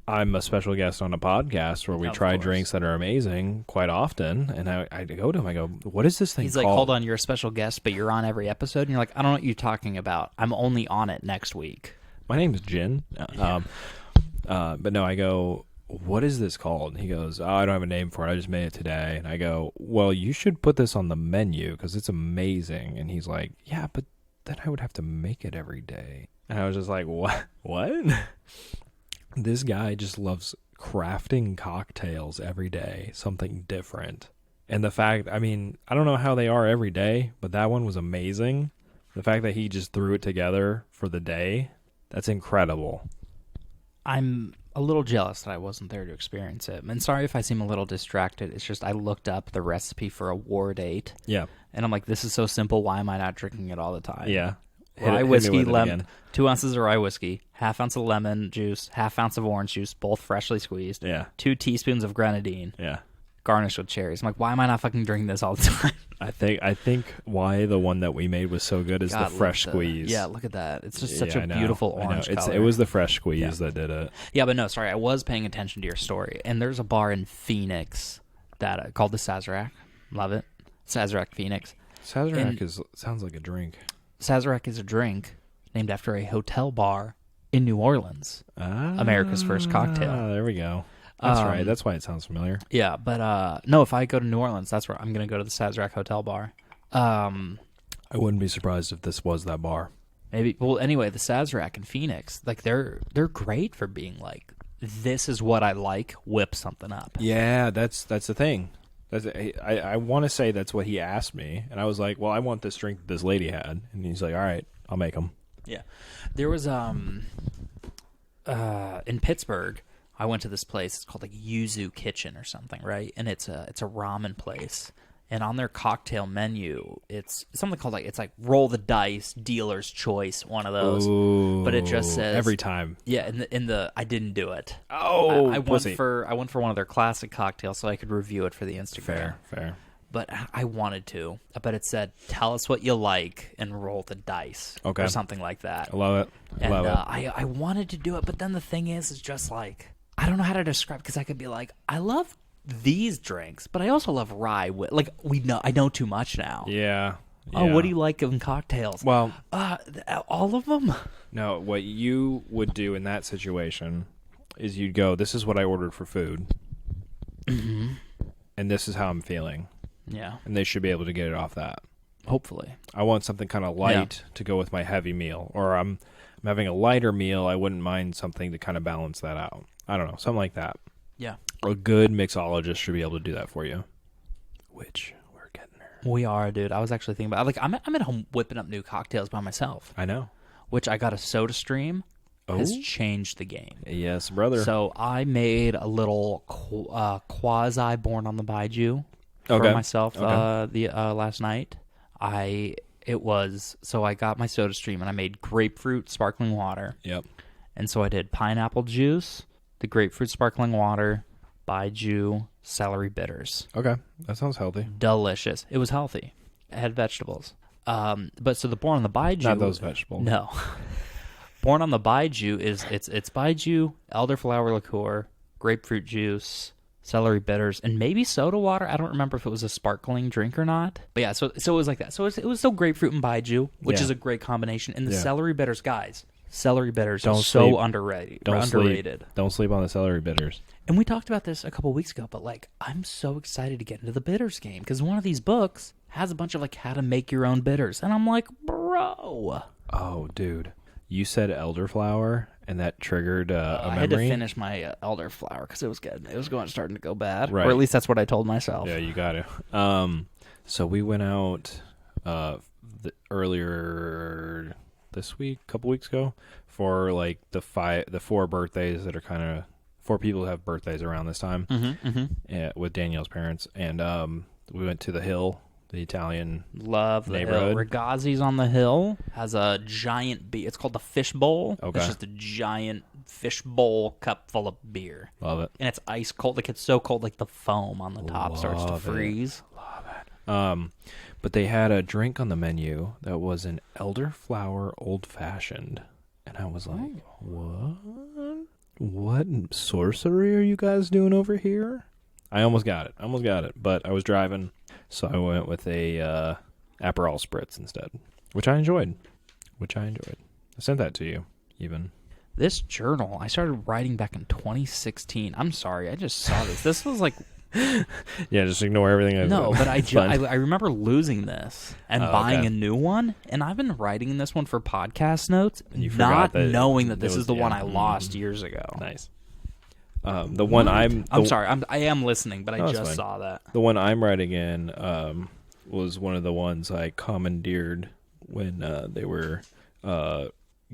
I'm a special guest on a podcast where we try drinks that are amazing quite often. And I go to him, I go, what is this thing He's called? like, hold on, you're a special guest, but you're on every episode? And you're like, I don't know what you're talking about. I'm only on it next week. My name is Jin. But no, I go, what is this called? And he goes, oh, I don't have a name for it. I just made it today. And I go, well, you should put this on the menu because it's amazing. And he's like, yeah, but then I would have to make it every day. And I was just like, what? This guy just loves crafting cocktails every day, something different. And the fact, I mean, I don't know how they are every day, but that one was amazing. The fact that he just threw it together for the day, that's incredible. I'm a little jealous that I wasn't there to experience it. And sorry if I seem a little distracted. It's just I looked up the recipe for a Ward 8. Yeah. And I'm like, this is so simple. Why am I not drinking it all the time? Yeah. Rye Hit me whiskey, with it again. 2 ounces of rye whiskey, half ounce of lemon juice, half ounce of orange juice, both freshly squeezed. Yeah. 2 teaspoons of grenadine, Yeah. garnished with cherries. I'm like, why am I not fucking drinking this all the time? I think why the one that we made was so good is God, the fresh look at squeeze. Yeah, look at that. It's just such Yeah, a I know, beautiful I know. orange color. It was the fresh squeeze Yeah. that did it. Yeah, but no, sorry. I was paying attention to your story. And there's a bar in Phoenix that called the Sazerac. Love it. Sazerac Phoenix. Sazerac sounds like a drink. Sazerac is a drink named after a hotel bar in New Orleans. America's first cocktail. There we go. That's right. That's why it sounds familiar. Yeah, but no, if I go to New Orleans, that's where I'm going to go to the Sazerac Hotel Bar. I wouldn't be surprised if this was that bar. Maybe. Well, anyway, the Sazerac in Phoenix, like they're great for being like, this is what I like. Whip something up. Yeah, that's the thing. I want to say that's what he asked me, and I was like, well, I want this drink that this lady had, and he's like, all right, I'll make them. Yeah, there was in Pittsburgh. I went to this place. It's called like Yuzu Kitchen or something, right? And it's a ramen place. And on their cocktail menu, it's something called like, it's like roll the dice, dealer's choice, one of those. Ooh, but it just says every time. Yeah, in the I didn't do it. Oh, I went pussy. for one of their classic cocktails so I could review it for the Instagram. Fair. But I wanted to. But it said, tell us what you like and roll the dice. Okay. Or something like that. I love it. And Love it. I wanted to do it, but then the thing is just like, I don't know how to describe, because I could be like, I love these drinks, but I also love rye. Like, I know too much now. Yeah. Oh, what do you like in cocktails? Well, all of them? no, what you would do in that situation is you'd go, this is what I ordered for food. Mm-hmm. And this is how I'm feeling. Yeah. And they should be able to get it off that. Hopefully. I want something kind of light to go with my heavy meal. Or I'm having a lighter meal. I wouldn't mind something to kind of balance that out. I don't know. Something like that. Yeah. A good mixologist should be able to do that for you. Which we're getting there. We are, dude. I was actually thinking about, like, I'm at home whipping up new cocktails by myself. I know. Which I got a soda stream. Oh? Has changed the game. Yes, brother. So I made a little quasi Born on the Bayou for myself last night. I got my soda stream and I made grapefruit sparkling water. Yep. And so I did pineapple juice, the grapefruit sparkling water, Baijiu, celery bitters. Okay. That sounds healthy. Delicious. It was healthy. It had vegetables. But so the Born on the Baijiu. Not those vegetables. No. Born on the Baijiu is it's Baijiu, elderflower liqueur, grapefruit juice, celery bitters, and maybe soda water. I don't remember if it was a sparkling drink or not. But yeah, so it was like that. So it was still grapefruit and Baijiu, which is a great combination. And the celery bitters, guys, celery bitters are so underrated. Don't sleep on the celery bitters. And we talked about this a couple weeks ago, but like, I'm so excited to get into the bitters game because one of these books has a bunch of like how to make your own bitters, and I'm like, bro. Oh, dude. You said elderflower, and that triggered a memory. I had to finish my elderflower because it was getting, starting to go bad, right. Or at least that's what I told myself. Yeah, you got to. So we went out earlier this week, a couple weeks ago, for like the 4 birthdays that are kind of 4 people who have birthdays around this time. With Danielle's parents, and we went to the Hill. The Italian love the neighborhood. Hill. Ragazzi's on the Hill has a giant beer. It's called the Fish Bowl. Okay. It's just a giant fish bowl cup full of beer. Love it. And it's ice cold. Like, it's so cold, like the foam on the top starts to freeze. Love it. But they had a drink on the menu that was an elderflower old fashioned, and I was like, what? What sorcery are you guys doing over here? I almost got it, but I was driving, so I went with a Aperol Spritz instead, which I enjoyed. I sent that to you, even. This journal, I started writing back in 2016. I'm sorry, I just saw this. This was like Yeah, just ignore everything I've No, but It's fine. I remember losing this and Oh, buying okay. a new one, and I've been writing this one for podcast notes, And you not forgot that knowing that it this is was- the yeah. one I lost years ago. Nice. The one I'm sorry, I am listening, but No, I it's just fine. saw that. The one I'm writing in was one of the ones I commandeered when they were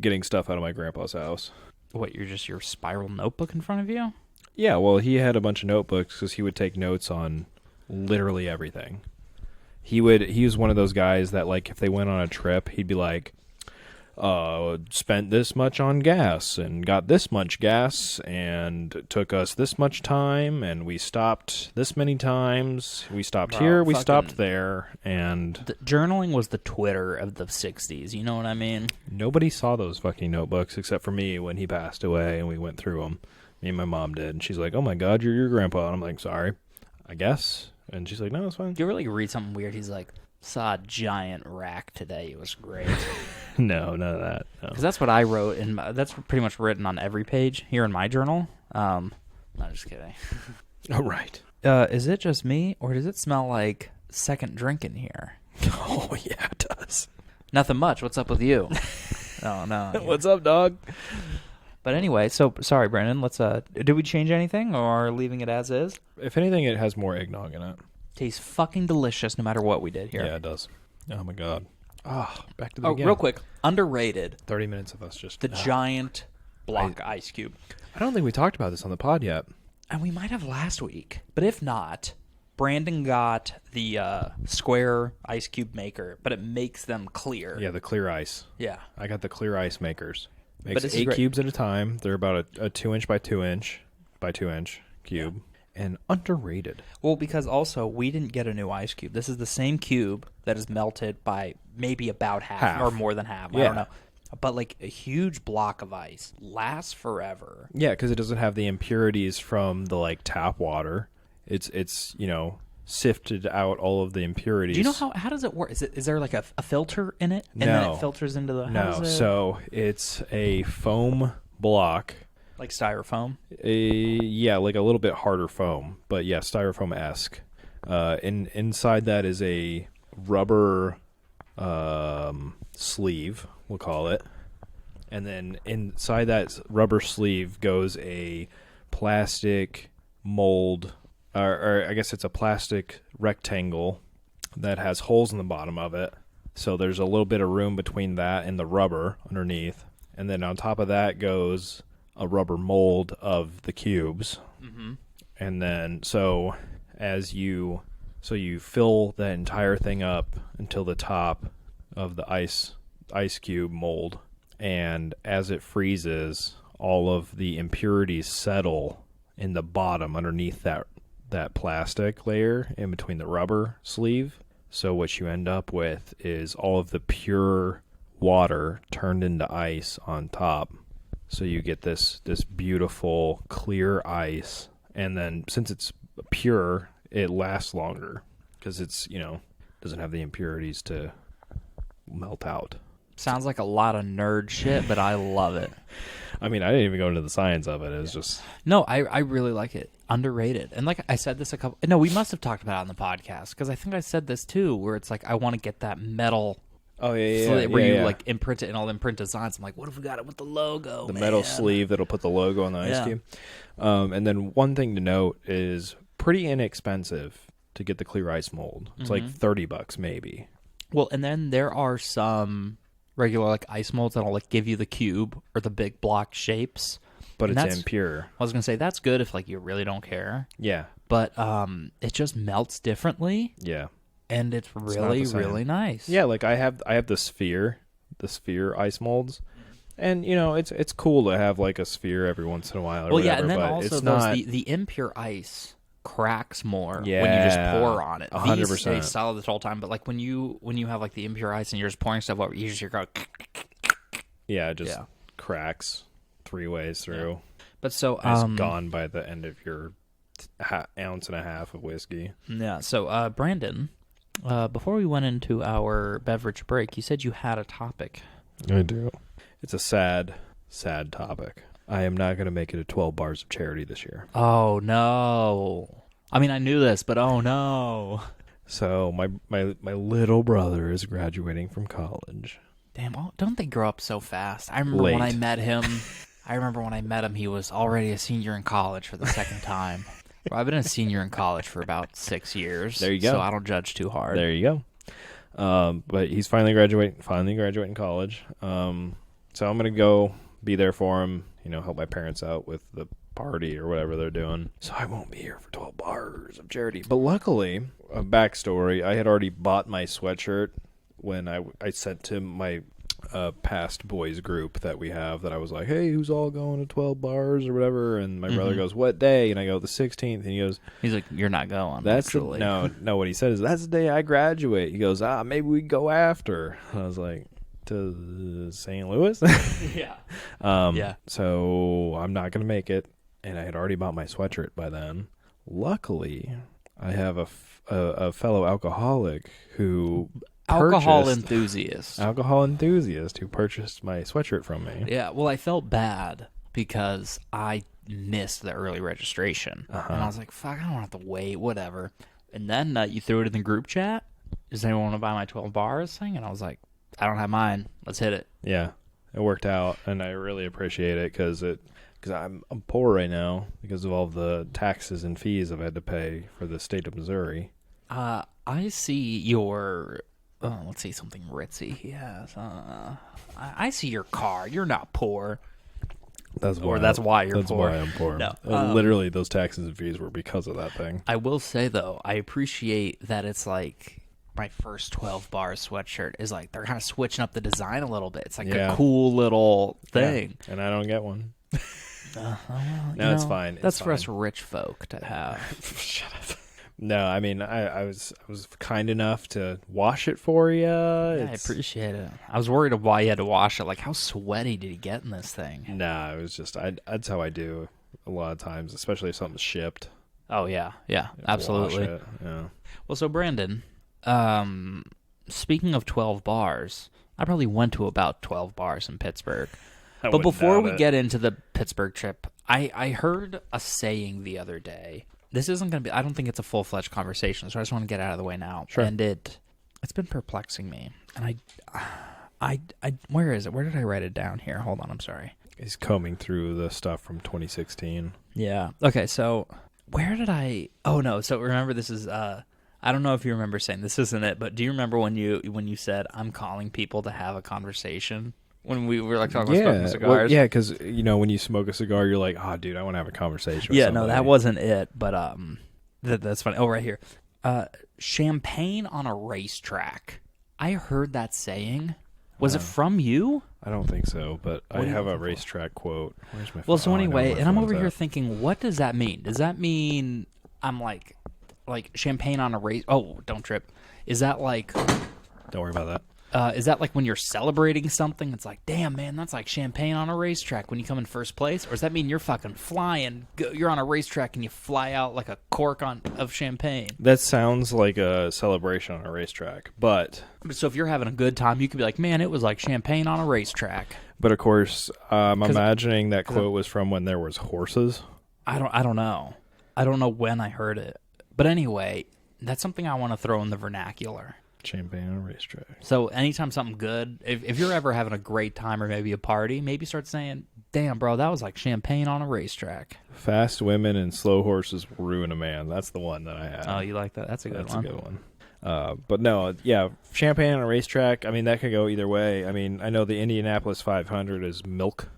getting stuff out of my grandpa's house. What, your spiral notebook in front of you? Yeah, well, he had a bunch of notebooks because he would take notes on literally everything. He was one of those guys that, like, if they went on a trip, he'd be like, spent this much on gas and got this much gas and took us this much time and we stopped this many times. We stopped here, we stopped there, and Journaling was the Twitter of the 60s, you know what I mean? nobody saw those fucking notebooks except for me when he passed away and we went through them. Me and my mom did, and she's like, "Oh my God, you're your grandpa." And I'm like, "Sorry, I guess." And she's like, "No, it's fine." Do you really read something weird? He's like, saw a giant rack today. It was great. No, none of that. No. Because that's what I wrote, that's pretty much written on every page here in my journal. No, just kidding. Oh, right. Is it just me, or does it smell like second drink in here? Oh, yeah, it does. Nothing much. What's up with you? Oh, no. What's up, dog? But anyway, so sorry, Brandon. Let's. Did we change anything, or leaving it as is? If anything, it has more eggnog in it. Tastes fucking delicious, no matter what we did here. Yeah, it does. Oh, my God. Back to the Oh, beginning. real quick, underrated. 30 minutes of us just... The giant block ice cube. I don't think we talked about this on the pod yet. And we might have last week, but if not, Brandon got the square ice cube maker, but it makes them clear. Yeah, the clear ice. Yeah. I got the clear ice makers. But Makes this is 8 great. cubes at a time. They're about a 2-inch by 2-inch by 2-inch cube. And underrated. Well, because also we didn't get a new ice cube. This is the same cube that is melted by maybe about half. Or more than half. I Yeah. don't know. But like a huge block of ice lasts forever. Yeah, because it doesn't have the impurities from the like tap water. It's sifted out all of the impurities. Do you know how does it work? Is there like a filter in it? And then No. it filters into the... how No, does it- so it's a foam block. like styrofoam? Yeah, like a little bit harder foam, but yeah, styrofoam-esque. Inside that is a rubber sleeve, we'll call it. And then inside that rubber sleeve goes a plastic mold, or I guess it's a plastic rectangle that has holes in the bottom of it. So there's a little bit of room between that and the rubber underneath. And then on top of that goes a rubber mold of the cubes. Mm-hmm. And then so you fill that entire thing up until the top of the ice cube mold. And as it freezes, all of the impurities settle in the bottom underneath that plastic layer in between the rubber sleeve. So what you end up with is all of the pure water turned into ice on top. So you get this beautiful clear ice. And then since it's pure, it lasts longer because it's, doesn't have the impurities to melt out. Sounds like a lot of nerd shit, but I love it. I mean, I didn't even go into the science of it. It was just... No, I really like it. Underrated. And like I said this No, we must have talked about it on the podcast, because I think I said this too, where it's like I want to get that metal... Oh, yeah. Where you like imprint it and all the imprint designs. I'm like, what if we got it with the logo? The metal sleeve that'll put the logo on the ice cube. And then one thing to note is pretty inexpensive to get the clear ice mold. It's like $30 maybe. Well, and then there are some regular like ice molds that'll like give you the cube or the big block shapes. But And it's impure. I was gonna say that's good if like you really don't care. Yeah. But it just melts differently. Yeah. And it's not really, the same. really nice. Yeah, like I have the sphere ice molds. And it's cool to have like a sphere every once in a while or Well, whatever, yeah, and then but also it's those, not the impure ice cracks more when you Yeah, just pour on it. 100%. These stay solid this whole time, but like when you have like the impure ice and you're just pouring stuff over, you just hear go. it just cracks 3 ways through. But so It's gone by the end of your ounce and a half of whiskey. Yeah. So Brandon, before we went into our beverage break, you said you had a topic. I do. It's a sad topic. I am not going to make it to 12 bars of charity this year. Oh no! I mean, I knew this, but oh no. So my little brother is graduating from college. Damn, don't they grow up so fast? I remember when I met him, he was already a senior in college for the second time. Well, I've been a senior in college for about 6 years. There you go. So I don't judge too hard. There you go. But he's finally graduating college. So I'm going to go be there for him, help my parents out with the party or whatever they're doing. So I won't be here for 12 bars of charity. But luckily, a backstory, I had already bought my sweatshirt when I sent to my past boys group that we have, that I was like, hey, who's all going to 12 bars or whatever? And my brother goes, what day? And I go, the 16th. And he's like, you're not going. That's actually. No, what he said is, that's the day I graduate. He goes, maybe we go after. And I was like, to St. Louis? Yeah. Yeah. So I'm not going to make it. And I had already bought my sweatshirt by then. Luckily, I have a fellow alcoholic who alcohol enthusiast who purchased my sweatshirt from me. Yeah, well, I felt bad because I missed the early registration. And I was like, fuck, I don't have to wait, whatever. And then you threw it in the group chat. Does anyone want to buy my 12 bars thing? And I was like, I don't have mine. Let's hit it. Yeah, it worked out, and I really appreciate it because I'm poor right now because of all the taxes and fees I've had to pay for the state of Missouri. I see your... let's see, something ritzy he has. I see your car. You're not poor. That's why you're poor. That's why I'm poor. No, literally, those taxes and fees were because of that thing. I will say, though, I appreciate that it's like my first 12 bar sweatshirt is like they're kind of switching up the design a little bit. It's like a cool little thing. Yeah. And I don't get one. No, it's fine. That's for us rich folk to have. Shut up. No, I mean, I was kind enough to wash it for you. Yeah, I appreciate it. I was worried of why you had to wash it. Like, how sweaty did he get in this thing? Nah, it was just, that's how I do a lot of times, especially if something's shipped. Oh, yeah, absolutely. Wash it. Yeah. Well, so, Brandon, speaking of 12 bars, I probably went to about 12 bars in Pittsburgh. But before we get into the Pittsburgh trip, I heard a saying the other day. This isn't going to be, I don't think it's a full-fledged conversation, so I just want to get it out of the way now. Sure. And it's been perplexing me. And I where is it? Where did I write it down here? Hold on, I'm sorry. He's combing through the stuff from 2016. Yeah. Okay, so where did oh no, so remember this is, I don't know if you remember saying, this isn't it, but do you remember when you said, I'm calling people to have a conversation? When we were like talking about smoking cigars. Well, yeah, because when you smoke a cigar, you're like, oh, dude, I want to have a conversation with somebody. No, that wasn't it. But that's funny. Oh, right here, champagne on a racetrack. I heard that saying. Was it from you? I don't think so, but I have a racetrack quote. Where's my phone? Well, so anyway, and I'm over here thinking, what does that mean? Does that mean I'm like champagne on a race? Oh, don't trip. Is that like? Don't worry about that. Is that like when you're celebrating something? It's like, damn, man, that's like champagne on a racetrack when you come in first place? Or does that mean you're fucking flying? You're on a racetrack and you fly out like a cork of champagne? That sounds like a celebration on a racetrack, but... So if you're having a good time, you could be like, man, it was like champagne on a racetrack. But of course, I'm imagining that quote was from when there was horses. I don't know. I don't know when I heard it. But anyway, that's something I want to throw in the vernacular. Champagne on a racetrack. So anytime something good, if you're ever having a great time or maybe a party, maybe start saying, damn, bro, that was like champagne on a racetrack. Fast women and slow horses will ruin a man. That's the one that I had. Oh, you like that? That's a good one. That's a good one. But no, yeah, champagne on a racetrack, I mean, that could go either way. I mean, I know the Indianapolis 500 is milk.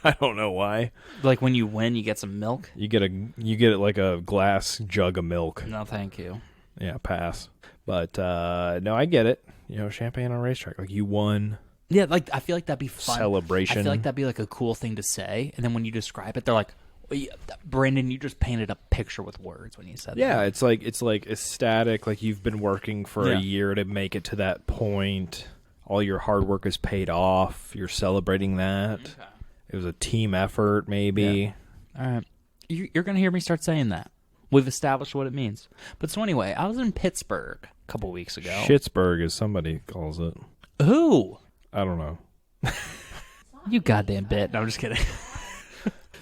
I don't know why. Like when you win, you get some milk? You get it like a glass jug of milk. No, thank you. Yeah, pass. But no, I get it. Champagne on a racetrack, like you won. Yeah, like I feel like that'd be fun. Celebration. I feel like that'd be like a cool thing to say, and then when you describe it, they're like, well, yeah, Brandon, you just painted a picture with words when you said that. Yeah, it's like ecstatic, like you've been working for a year to make it to that point. All your hard work is paid off. You're celebrating that. Okay. It was a team effort, maybe. Yeah. All right, you're gonna hear me start saying that. We've established what it means. But so anyway, I was in Pittsburgh a couple weeks ago. Schittsburg, as somebody calls it. Who? I don't know. You goddamn bit. No, I'm just kidding.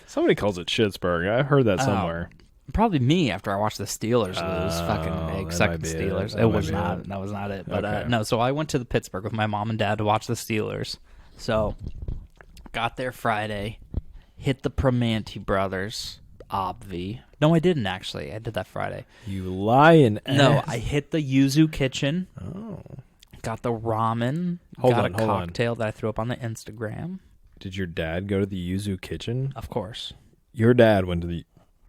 Somebody calls it Schittsburg. I heard that somewhere. Probably me after I watched the Steelers lose. Fucking that suck might the be Steelers. it. That It might was be not. it. That was not it. But Okay. no, so I went to Pittsburgh with my mom and dad to watch the Steelers. So got there Friday, hit the Primanti brothers, obvi. No, I didn't actually. I did that Friday. You lying No, ass. I hit the Yuzu Kitchen. Oh. Got the ramen. Hold got on, a hold on. cocktail that I threw up on the Instagram. Did your dad go to the Yuzu Kitchen? Of course. Your dad went to the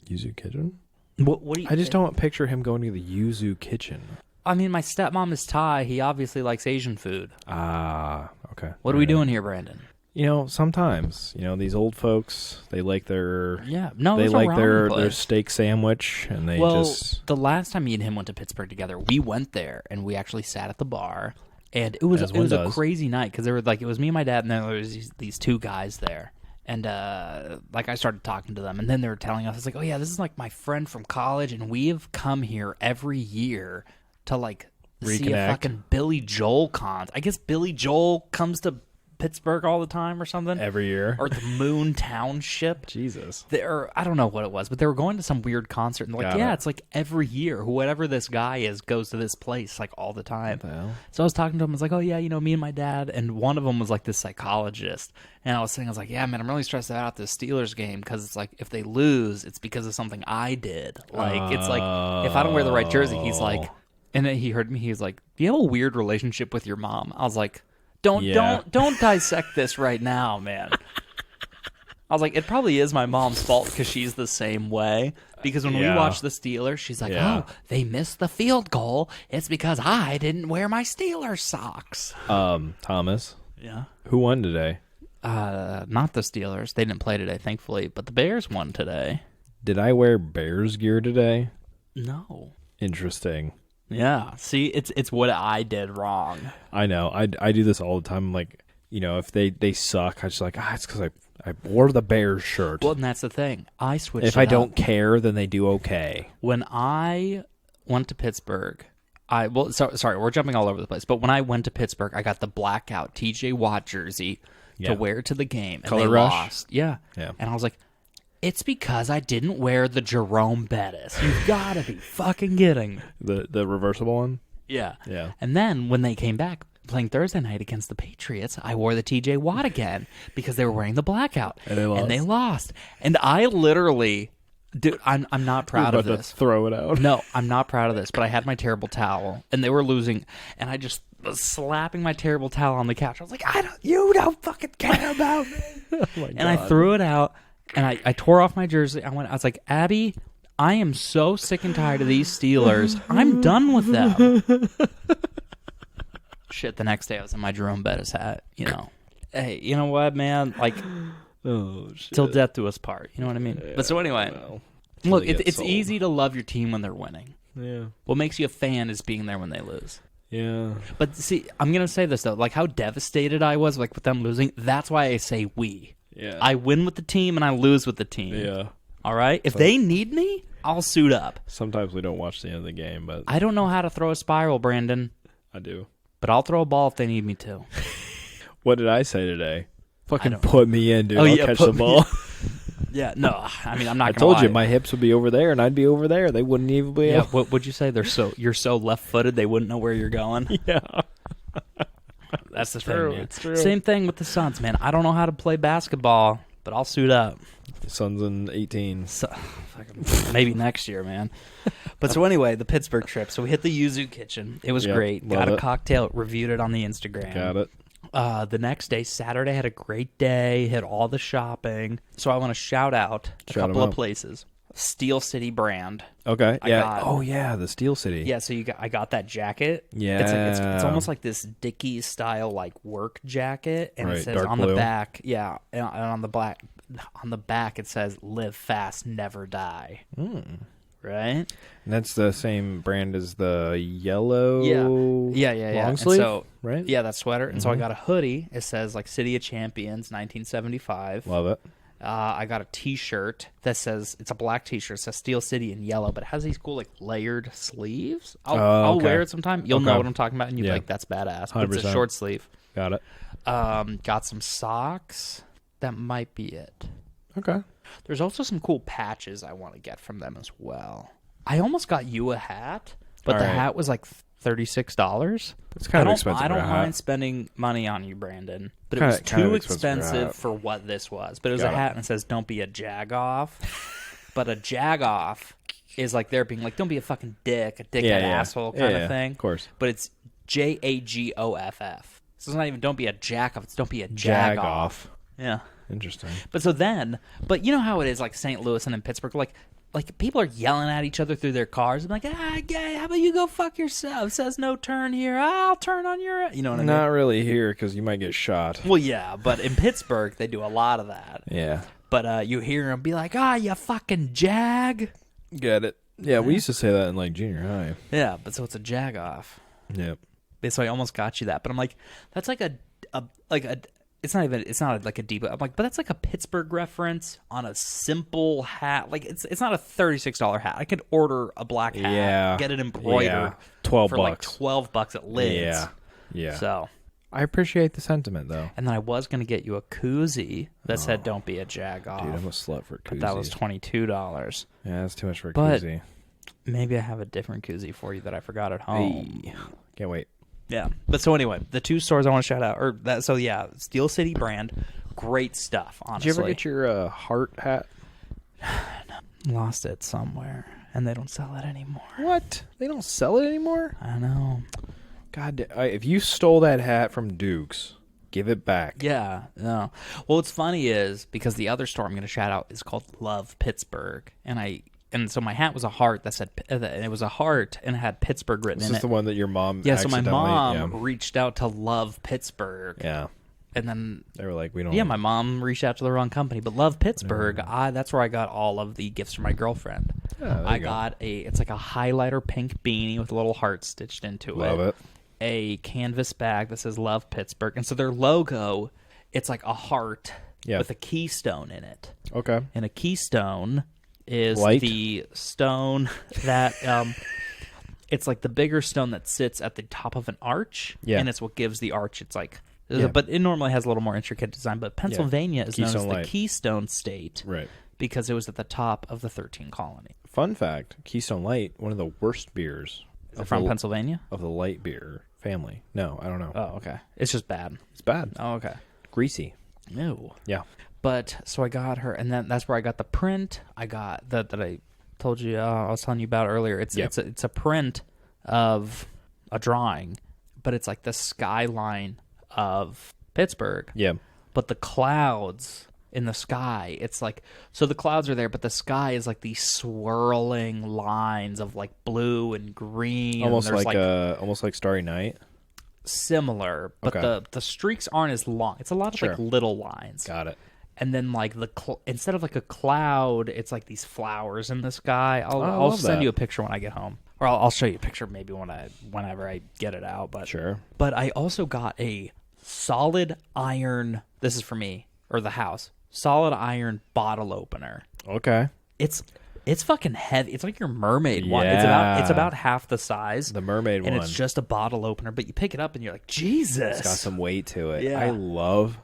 Yuzu Kitchen? What do you I just don't picture him going to the Yuzu Kitchen. I mean, my stepmom is Thai. He obviously likes Asian food. Ah, okay. What are we doing here, Brandon? You know, sometimes, these old folks, they like their Yeah. No, they it's a like ramen their place. steak sandwich, and they Well, just the last time me and him went to Pittsburgh together, we went there and we actually sat at the bar, and it was As a one does. crazy night because there were it was me and my dad, and then there was these two guys there, and I started talking to them, and then they were telling us, it's like, oh yeah, this is like my friend from college, and we have come here every year to see a Reconnect. fucking Billy Joel concert. I guess Billy Joel comes to Pittsburgh all the time or something, every year. or the Moon Township. Jesus. I don't know what it was, but they were going to some weird concert, and they're like, Got yeah, it. it's like every year, whoever this guy is goes to this place like all the time. What the hell? So I was talking to him, I was like, oh yeah, me and my dad, and one of them was like this psychologist, and I was like, yeah, man, I'm really stressed out at this Steelers game because it's like if they lose, it's because of something I did. Like it's like if I don't wear the right jersey, he's like, and then he heard me, he was like, do you have a weird relationship with your mom? I was like, don't dissect this right now, man. I was like, it probably is my mom's fault because she's the same way. Because when we Yeah. watch the Steelers, she's like, Yeah. oh, they missed the field goal. It's because I didn't wear my Steelers socks. Thomas, Yeah. who won today? Not the Steelers. They didn't play today, thankfully. But the Bears won today. Did I wear Bears gear today? No. Interesting. Yeah. See, it's what I did wrong. I know. I do this all the time. Like, if they suck, I just like, it's because I wore the Bears shirt. Well, and that's the thing. I switched If it I up. don't care, then they do okay. When I went to Pittsburgh, sorry, we're jumping all over the place. But when I went to Pittsburgh, I got the blackout TJ Watt jersey Yeah. to wear to the game, and Color they rush? lost. Yeah. Yeah. And I was like, it's because I didn't wear the Jerome Bettis. You've got to be fucking kidding. The reversible one? Yeah. Yeah. And then when they came back playing Thursday night against the Patriots, I wore the TJ Watt again because they were wearing the blackout, And they lost. And I literally, dude, I'm not proud You're of about this. to throw it out. No, I'm not proud of this, but I had my terrible towel, and they were losing, and I just was slapping my terrible towel on the couch. I was like, you don't fucking care about me. Oh my And I God. threw it out, and I tore off my jersey. I was like, Abby, I am so sick and tired of these Steelers. I'm done with them. Shit, the next day I was in my Jerome Bettis hat, Hey, you know what, man? Like, Oh, shit. till death do us part. You know what I mean? But so anyway, Well, look, till you get it's sold. easy to love your team when they're winning. Yeah. What makes you a fan is being there when they lose. Yeah. But see, I'm going to say this, though. Like, how devastated I was, with them losing, that's why I say we. Yeah. I win with the team and I lose with the team. Yeah. All right? If they need me, I'll suit up. Sometimes we don't watch the end of the game, but I don't know how to throw a spiral, Brandon, I do. but I'll throw a ball if they need me to. What did I say today? Fucking don't- put me in, dude. Oh, I'll yeah, catch put the me ball. Yeah, no, I mean, I'm not I going to told lie. you my hips would be over there and I'd be over there. They wouldn't even be Yeah, able. what would you say? You're so left-footed they wouldn't know where you're going? Yeah. That's the true, thing, man. it's true. Same thing with the Suns, man. I don't know how to play basketball, but I'll suit up. Suns in 18. So, fucking, maybe next year, man. But so anyway, the Pittsburgh trip. So we hit the Yuzu Kitchen. It was Yep, great. love Got a it. cocktail. Reviewed it on the Instagram. Got it. The next day, Saturday, had a great day. Hit all the shopping. So I want to shout out a Shout 'em couple of out. places. Steel City brand. Okay. I Yeah. got- Oh, yeah. The Steel City. Yeah, so I got that jacket. Yeah. It's almost like this Dickies style like work jacket, and Right, it says dark on blue. the back, yeah, and on the back it says "Live fast, never die." Right? And that's the same brand as the yellow Yeah. long And sleeve, so, right? yeah, that sweater. And so I got a hoodie. It says like City of Champions, 1975. Love it. I got a T-shirt that says, it's a black T-shirt. It says Steel City in yellow, but it has these cool like layered sleeves. I'll okay. wear it sometime. You'll know Okay. what I'm talking about, and you'll be Yeah. like, that's badass. But it's a 100%. short sleeve. Got it. Got some socks. That might be it. Okay. There's also some cool patches I want to get from them as well. I almost got you a hat, but the hat was like $36. It's kind of expensive. I don't for a hat. mind spending money on you, Brandon, but it was too expensive for what this was. But it was a hat and it says, "Don't be a jag-off." But a jag-off is like they're being like, "Don't be a fucking dick, a dickhead asshole" kind of thing. Of course. But it's JAGOFF. So it's not even "don't be a jack-off," it's "don't be a jag-off." Yeah. Interesting. But you know how it is, like St. Louis and in Pittsburgh, like people are yelling at each other through their cars. I'm like, gay, how about you go fuck yourself? It says no turn here. I'll turn on your. You know what I mean? Not really here because you might get shot. Well, yeah, but in Pittsburgh they do a lot of that. Yeah. But you hear them be like, you fucking jag. Get it? Yeah, we used to say that in like junior high. Yeah, but so it's a jag off. Yep. So I almost got you that, but I'm like, that's like a. It's not like a deep. I'm like, but that's like a Pittsburgh reference on a simple hat. Like it's not a $36 hat. I could order a black hat, get it embroidered, $12 for like $12 at Lids. Yeah. So I appreciate the sentiment though. and then I was gonna get you a koozie that said "Don't be a jag off." Dude, I'm a slut for koozies. But that was $22. Yeah, that's too much for a But koozie. maybe I have a different koozie for you that I forgot at home. Hey. Can't wait. Yeah. But so anyway, the two stores I want to shout out Steel City brand, great stuff, honestly. Did you ever get your heart hat? Lost it somewhere, and they don't sell it anymore. What? They don't sell it anymore? I know. God, if you stole that hat from Duke's, give it back. Yeah. No. Well, what's funny is because the other store I'm going to shout out is called Love Pittsburgh, and so my hat was a heart that said, and it was a heart and it had Pittsburgh written in it. Is this the one that your mom? Yeah. So my mom reached out to Love Pittsburgh. Yeah. And then they were like, we don't. Yeah, my mom reached out to the wrong company, but Love Pittsburgh. That's where I got all of the gifts for my girlfriend. I got it's like a highlighter pink beanie with a little heart stitched into it. Love it. A canvas bag that says Love Pittsburgh, and so their logo, it's like a heart with a keystone in it. Okay. And a keystone is Light? the stone that it's like the bigger stone that sits at the top of an arch. Yeah. And it's what gives the arch. It's like. Yeah. But it normally has a little more intricate design. But Pennsylvania is known as the Keystone State, right? Because it was at the top of the 13 colony. Fun fact: Keystone Light, one of the worst beers. Is it from Pennsylvania? Of the light beer family. No, I don't know. Oh, okay. It's just bad. It's bad. Oh, okay. Greasy. No. Yeah. But so I got her, and then that's where I got the print. I got that I told you I was telling you about earlier. It's a print of a drawing, but it's like the skyline of Pittsburgh. Yeah. But the clouds in the sky, it's like, so the clouds are there, but the sky is like these swirling lines of like blue and green. Almost and almost like Starry Night. Similar, but the streaks aren't as long. It's a lot of like little lines. Got it. And then like instead of like a cloud, it's like these flowers in the sky. I'll send you a picture when I get home. Or I'll show you a picture maybe whenever I get it out. But sure. But I also got a solid iron. This is for me or the house. Solid iron bottle opener. Okay. It's fucking heavy. It's like your mermaid one. Yeah. It's about half the size. The mermaid one. And it's just a bottle opener. But you pick it up and you're like, Jesus. It's got some weight to it. Yeah. I love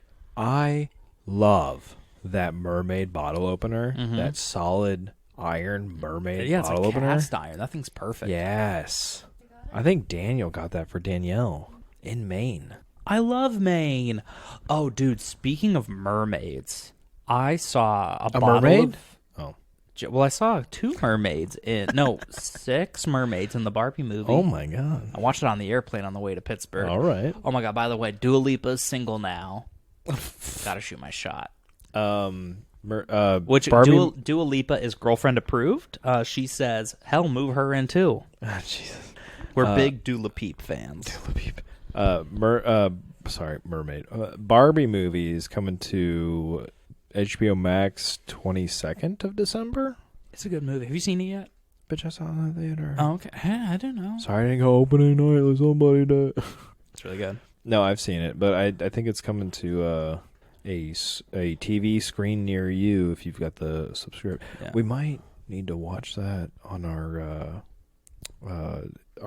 that mermaid bottle opener. Mm-hmm. That solid iron mermaid bottle opener. Yeah, it's cast iron. That thing's perfect. Yes. I think Daniel got that for Danielle in Maine. I love Maine. Oh, dude, speaking of mermaids, I saw a bottle mermaid? Well, I saw 2 mermaids six mermaids in the Barbie movie. Oh my god. I watched it on the airplane on the way to Pittsburgh. All right. Oh my god, by the way, Dua Lipa's single now. Gotta shoot my shot. Which Barbie... Dua Lipa is girlfriend approved. She says, hell, move her in too. Jesus. We're big Dua Peep fans. Dua Peep. Mermaid. Barbie movies coming to HBO Max 22nd of December. It's a good movie. Have you seen it yet? Bitch, I saw it in the theater. Oh, okay. I don't know. Sorry I didn't go opening night like somebody did. It's really good. No, I've seen it, but I think it's coming to a TV screen near you if you've got the subscription. Yeah. We might need to watch that on our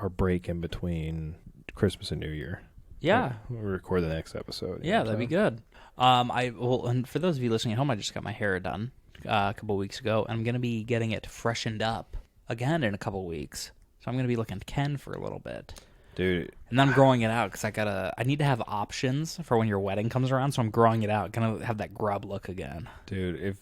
break in between Christmas and New Year. Yeah. We'll record the next episode. Yeah, that'd be good. And for those of you listening at home, I just got my hair done a couple weeks ago, and I'm gonna be getting it freshened up again in a couple weeks. So I'm gonna be looking Ken for a little bit, dude. And then I'm growing it out because I need to have options for when your wedding comes around. So I'm growing it out, gonna have that grub look again, dude. If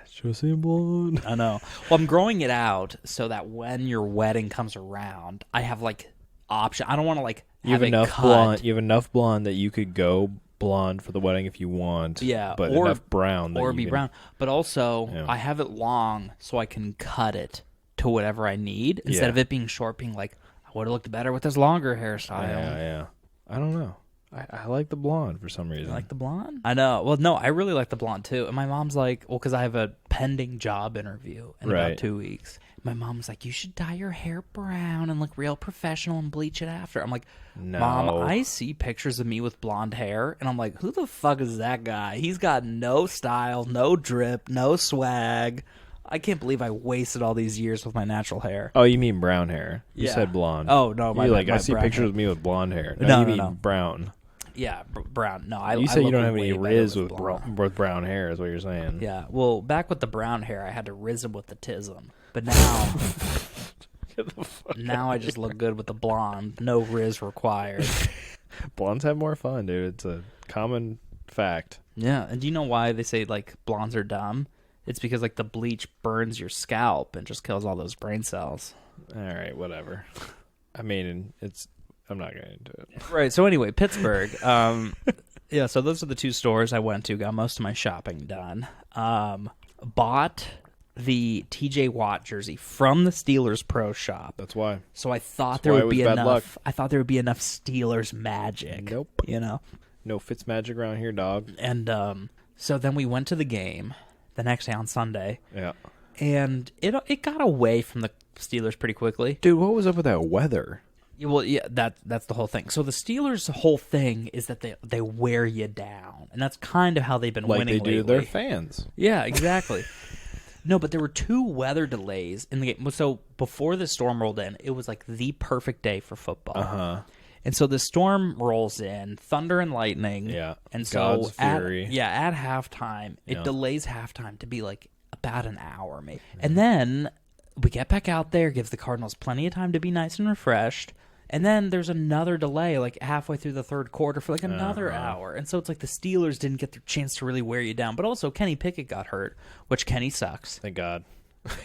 just in blonde, I know. Well, I'm growing it out so that when your wedding comes around, I have like option. I don't want to like you have it enough cut. blonde. You have enough blonde that you could go blonde for the wedding if you want. Yeah, but or enough brown, or be brown. But also, Yeah. I have it long so I can cut it to whatever I need instead Yeah. of it being short, being like I would have looked better with this longer hairstyle. Yeah. I don't know. I like the blonde for some reason. You like the blonde? I know. Well, no, I really like the blonde too. And my mom's like, well, because I have a pending job interview in about 2 weeks. My mom's like, you should dye your hair brown and look real professional and bleach it after. I'm like, No. Mom, I see pictures of me with blonde hair, and I'm like, who the fuck is that guy? He's got no style, no drip, no swag. I can't believe I wasted all these years with my natural hair. Oh, you mean brown hair? You Yeah. said blonde. Oh, no. I see brown pictures hair. of me with blonde hair. No, you no, mean no. brown. Yeah, brown. No, I You said I you don't look have way any better riz with with brown hair, is what you're saying. Yeah, well, back with the brown hair, I had to riz him with the tism. But now, now I just look good with the blonde. No riz required. Blondes have more fun, dude. It's a common fact. Yeah, and do you know why they say, like, blondes are dumb? It's because, like, the bleach burns your scalp and just kills all those brain cells. All right, whatever. I mean, I'm not getting into it. Right, so anyway, Pittsburgh. Yeah, so those are the two stores I went to, got most of my shopping done. Bought the TJ Watt jersey from the Steelers Pro Shop. That's why. So I thought That's there why it would was be bad enough. luck. I thought there would be enough Steelers magic. Nope. You know? No Fitz magic around here, dog. And so then we went to the game the next day on Sunday. Yeah. And it got away from the Steelers pretty quickly. Dude, what was up with that weather? Well, yeah, that's the whole thing. So the Steelers' whole thing is that they wear you down, and that's kind of how they've been Like winning they do lately. their fans. Yeah, exactly. No, but there were two weather delays in the game. So before the storm rolled in, it was like the perfect day for football. Uh-huh. And so the storm rolls in, thunder and lightning. Yeah. And so God's fury. at halftime, it Yeah. delays halftime to be like about an hour maybe. And then we get back out there, gives the Cardinals plenty of time to be nice and refreshed. And then there's another delay, like halfway through the third quarter for like another hour. And so it's like the Steelers didn't get their chance to really wear you down. But also Kenny Pickett got hurt, which Kenny sucks. Thank God.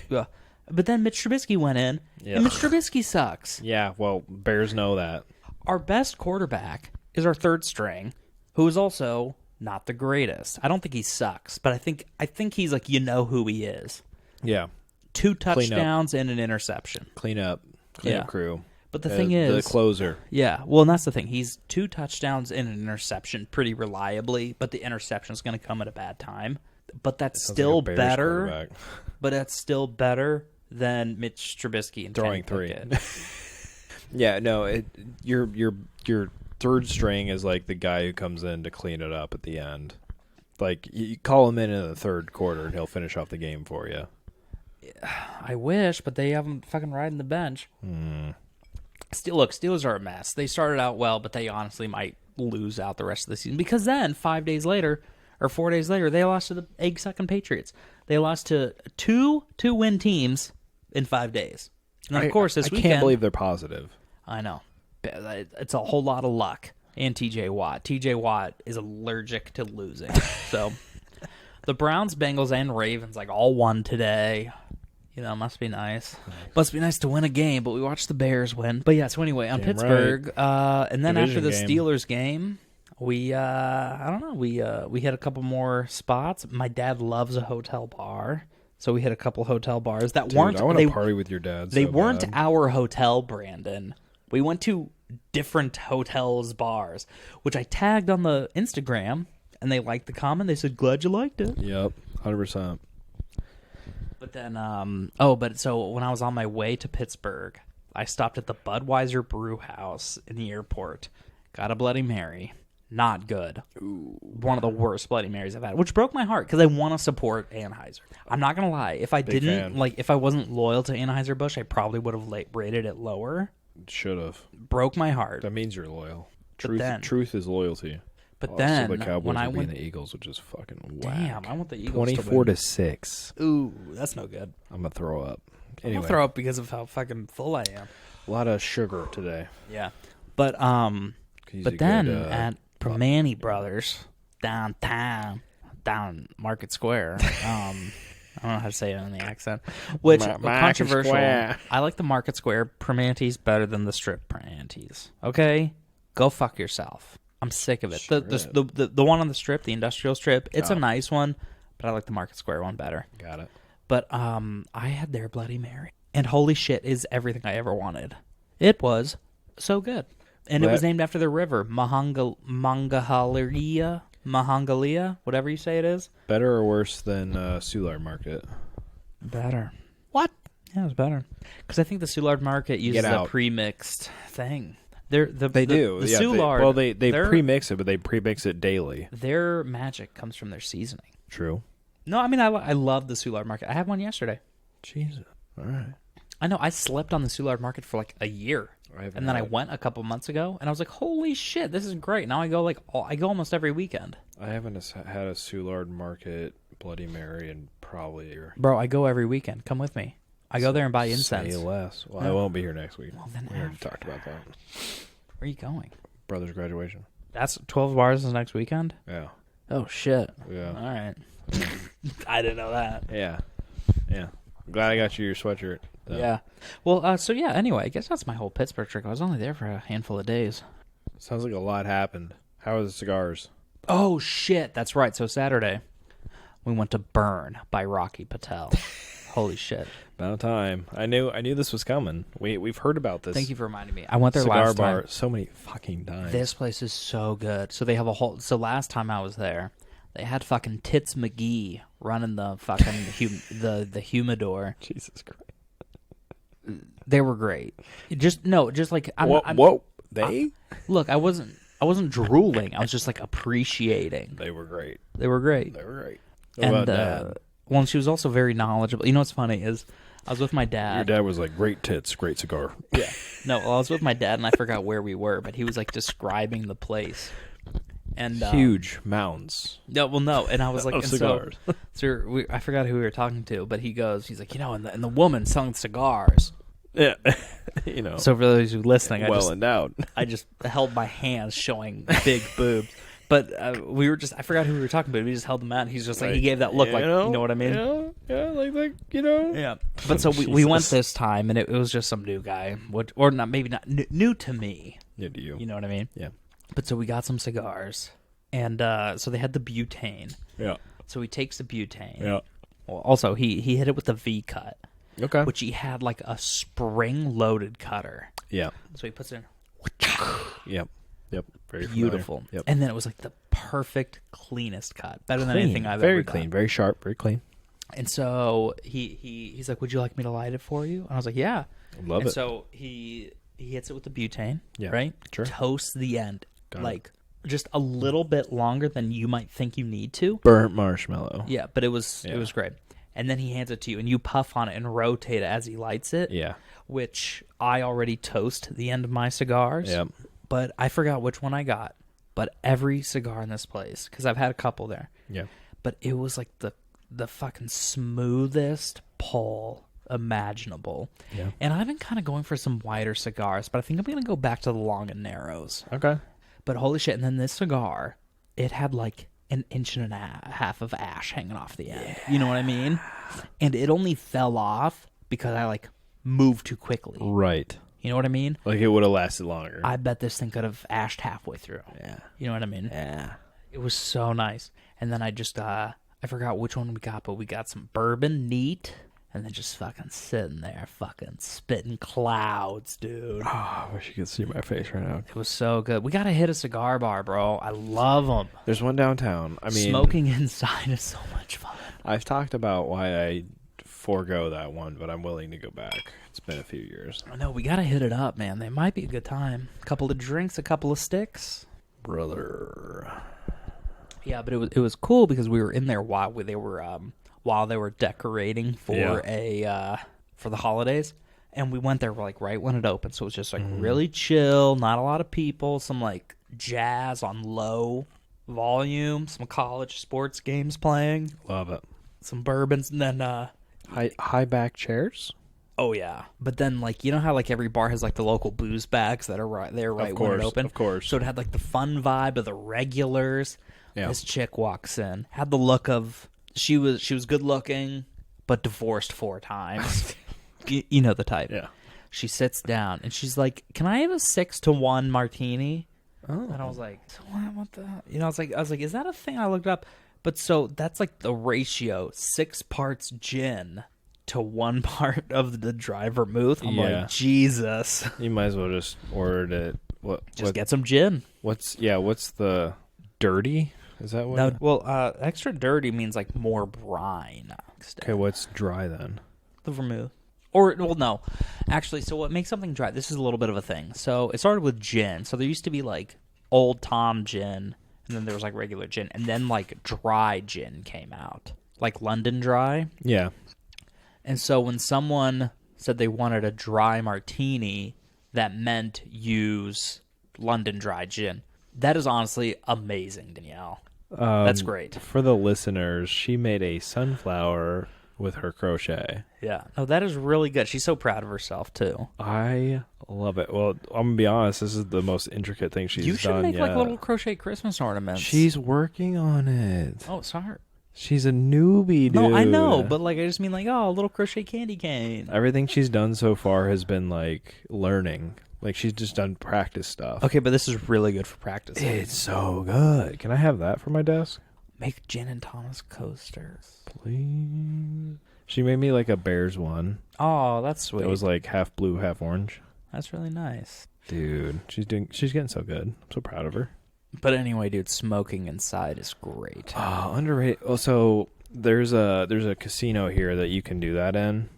Yeah. But then Mitch Trubisky went in, Yeah. and Mitch Trubisky sucks. Yeah, well, Bears know that. Our best quarterback is our third string, who is also not the greatest. I don't think he sucks, but I think he's like, you know who he is. Yeah. 2 touchdowns and an interception. Clean up Yeah. crew. But the thing is, the closer. yeah, well, and that's the thing. He's 2 touchdowns and an interception pretty reliably, but the interception is going to come at a bad time. But that's Sounds still like a Bears better. quarterback. But that's still better than Mitch Trubisky and Throwing Kenny 3. Pickett. Yeah, no, your third string is like the guy who comes in to clean it up at the end. Like, you call him in the third quarter and he'll finish off the game for you. I wish, but they have him fucking riding the bench. Steelers are a mess. They started out well, but they honestly might lose out the rest of the season because then 4 days later, they lost to the egg-sucking Patriots. They lost to two win teams in 5 days. And of course, this I weekend, can't believe they're positive. I know. It's a whole lot of luck. And TJ Watt. TJ Watt is allergic to losing. So the Browns, Bengals, and Ravens all won today. You know, must be nice. Must be nice to win a game, but we watched the Bears win. But yeah, so anyway, on Damn Pittsburgh, and then after Division the game. Steelers game, we I don't know, we hit a couple more spots. My dad loves a hotel bar, so we hit a couple hotel bars that Dude, weren't. I want to party with your dad. They so weren't bad. our hotel, Brandon. We went to different hotels, bars, which I tagged on the Instagram, and they liked the comment. They said, "Glad you liked it." Yep, 100%. But then, so when I was on my way to Pittsburgh, I stopped at the Budweiser Brew House in the airport. Got a Bloody Mary. Not good. Ooh. One of the worst Bloody Marys I've had, which broke my heart because I want to support Anheuser. I'm not gonna lie. If I Big didn't fan. if I wasn't loyal to Anheuser-Busch, I probably would have rated it lower. Should have. Broke my heart. That means you're loyal. Truth is loyalty. But Also, then the Cowboys when I would be in went, the Eagles, which is fucking whack. damn, I want the Eagles 24-6. Ooh, that's no good. I'm gonna throw up. I'm Anyway, gonna throw up because of how fucking full I am. a lot of sugar today. Yeah, but then at Primanti Brothers downtown, down Market Square. I don't know how to say it in the accent, which controversial. Square. I like the Market Square Primanti's better than the strip Primanti's. Okay, go fuck yourself. I'm sick of it. The one on the strip, the industrial strip, it's a nice one, but I like the Market Square one better. Got it. But I had their Bloody Mary, and holy shit, is everything I ever wanted. It was so good, and it was named after the river, Mahangalia, whatever you say it is. Better or worse than Soulard Market? Better. What? Yeah, it was better. Because I think the Soulard Market uses a pre-mixed thing. They do. The Soulard. They pre-mix it, but they pre-mix it daily. Their magic comes from their seasoning. True. No, I mean, I love the Soulard Market. I had one yesterday. Jesus. All right. I know. I slept on the Soulard Market for like a year. And then I went a couple months ago, and I was like, holy shit, this is great. Now I go almost every weekend. I haven't had a Soulard Market Bloody Mary in probably a year. Bro, I go every weekend. Come with me. I go there and buy incense. Say less. Well, I won't be here next week. Well, then we already talked about that. Where are you going? Brother's graduation. That's 12 bars is next weekend? Yeah. Oh, shit. Yeah. All right. I didn't know that. Yeah. Yeah. I'm glad I got you your sweatshirt. Though. Yeah. Well, so yeah, anyway, I guess that's my whole Pittsburgh trip. I was only there for a handful of days. Sounds like a lot happened. How are the cigars? Oh, shit. That's right. So Saturday, we went to Burn by Rocky Patel. Holy shit. About time. I knew this was coming. We've heard about this. Thank you for reminding me. I went there cigar last bar time. so many fucking times. This place is so good. So they have a whole... So last time I was there, they had fucking Tits McGee running the fucking the humidor. Jesus Christ. They were great. Just like... Look, I wasn't drooling. I was just like appreciating. They were great. They were great. What about Dad? Well, she was also very knowledgeable. You know what's funny is I was with my dad. Your dad was like, great tits, great cigar. Yeah. No, well, I was with my dad, and I forgot where we were, but he was like describing the place. And huge mounds. No, well, no, and I was like, of cigars. I forgot who we were talking to, but he's like, and the woman selling cigars. Yeah, So for those who are listening, endowed. I just held my hands showing big boobs. But I forgot who we were talking about. We just held them out, and he's just like, he gave that look, like, you know what I mean? Yeah, like. Yeah. But so we went this time, and it was just some new guy, or not, maybe not new to me. New to you. You know what I mean? Yeah. But so we got some cigars, and so they had the butane. Yeah. So he takes the butane. Yeah. Well, also he hit it with the V cut. Okay. Which he had like a spring-loaded cutter. Yeah. So he puts it in. Yep. Very beautiful. Yep. And then it was like the perfect, cleanest cut. Better than anything I've ever done. Very clean. Very sharp. Very clean. And so he's like, would you like me to light it for you? And I was like, yeah. Love it. So he hits it with the butane, yeah, right? Sure. Toasts the end. Just a little bit longer than you might think you need to. Burnt marshmallow. Yeah, but it was great. And then he hands it to you, and you puff on it and rotate it as he lights it. Yeah. Which I already toast the end of my cigars. Yep. But I forgot which one I got. But every cigar in this place, because I've had a couple there. Yeah. But it was like the fucking smoothest pull imaginable. Yeah. And I've been kind of going for some wider cigars, but I think I'm going to go back to the long and narrows. Okay. But holy shit. And then this cigar, it had like an inch and a half of ash hanging off the end. Yeah. You know what I mean? And it only fell off because I like moved too quickly. Right. You know what I mean? Like it would have lasted longer. I bet this thing could have ashed halfway through. Yeah. You know what I mean? Yeah. It was so nice. And then I just, I forgot which one we got, but we got some bourbon neat. And then just fucking sitting there, fucking spitting clouds, dude. Oh, I wish you could see my face right now. It was so good. We got to hit a cigar bar, bro. I love them. There's one downtown. I mean, smoking inside is so much fun. I've talked about why I forego that one, but I'm willing to go back. It's been a few years. I know. We got to hit it up, man. They might be a good time. A couple of drinks, a couple of sticks. Brother. Yeah, but it was cool because we were in there while they were decorating for for the holidays, and we went there like right when it opened, so it was just like really chill, not a lot of people, some like jazz on low volume, some college sports games playing, Love it. some bourbons, and then High back chairs. oh yeah. But then like you know how like every bar has like the local booze bags that are right there right when it opened? Of course. So it had like the fun vibe of the regulars. Yeah. This chick walks in, had the look of she was good looking, but divorced 4 times. you know the type. Yeah. She sits down and she's like, "Can I have a 6-to-1 martini?" Oh. And I was like, "What the?" You know, I was like, "Is that a thing?" I looked it up, but so that's like the ratio: 6 parts gin to 1 part of the dry vermouth. I'm Yeah. like, Jesus, You might as well just order it. just get some gin. What's the dirty? Is that what? No, well, extra dirty means like more brine. Okay, what's dry then? The vermouth. Or, well, no. Actually, so what makes something dry, this is a little bit of a thing. So it started with gin. So there used to be, like, Old Tom gin, and then there was, like, regular gin. And then, like, dry gin came out. Like London Dry. Yeah. And so when someone said they wanted a dry martini, that meant use London Dry gin. That is honestly amazing, Danielle. That's great. For the listeners, she made a sunflower with her crochet. Yeah. No, that is really good. She's so proud of herself, too. I love it. Well, I'm gonna be honest. This is the most intricate thing she's done. You should make, yet. like, little crochet Christmas ornaments. She's working on it. Oh, sorry. She's a newbie, dude. No, I know, but, like, I just mean, like, oh, a little crochet candy cane. Everything she's done so far has been, like, learning. Like, she's just done practice stuff. Okay, but this is really good for practice. It's so good. Can I have that for my desk? Make Gin and Thomas coasters. Please. She made me, like, a Bears one. Oh, that's sweet. It was, like, half blue, half orange. That's really nice. Dude, she's getting so good. I'm so proud of her. But anyway, dude, smoking inside is great. Oh, underrated. Also, there's a casino here that you can do that in.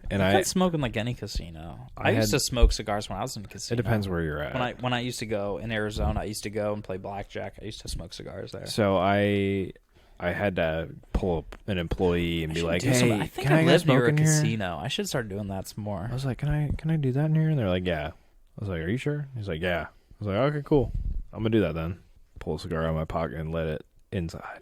And I smoke in like any casino. I used to smoke cigars when I was in a casino. It depends where you're at. When I used to go in Arizona, I used to go and play blackjack. I used to smoke cigars there. So I had to pull up an employee and be like, I "Hey, think can I I go live near smoke a in here?" casino. I should start doing that some more. I was like, "Can I do that in here?" And they're like, "Yeah." I was like, "Are you sure?" He's like, "Yeah." I was like, "Okay, cool. I'm gonna do that then." Pull a cigar out of my pocket and lit it inside.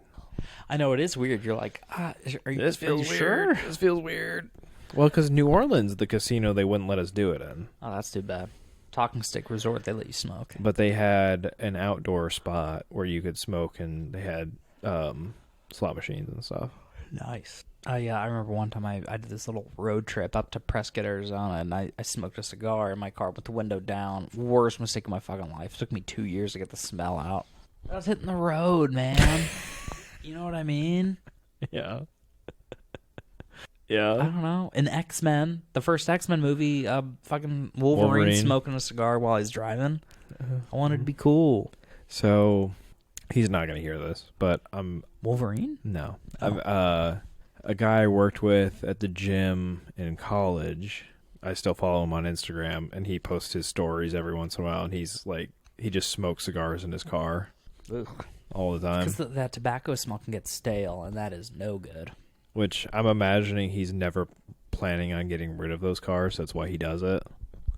I know it is weird. You're like, are you? This feels weird. Sure? This feels weird. Well, because New Orleans, the casino, they wouldn't let us do it in. Oh, that's too bad. Talking Stick Resort, they let you smoke. But they had an outdoor spot where you could smoke, and they had slot machines and stuff. Nice. Yeah, I remember one time I did this little road trip up to Prescott, Arizona, and I smoked a cigar in my car with the window down. Worst mistake of my fucking life. It took me 2 years to get the smell out. I was hitting the road, man. You know what I mean? Yeah. I Yeah. don't know. In X-Men, the first X-Men movie, fucking Wolverine smoking a cigar while he's driving. I wanted to be cool. So he's not going to hear this, but Wolverine? no. Oh. A guy I worked with at the gym in college. I still follow him on Instagram, and he posts his stories every once in a while, and he's like, he just smokes cigars in his car all the time. Because that tobacco smell can get stale, and that is no good. Which I'm imagining he's never planning on getting rid of those cars. That's why he does it.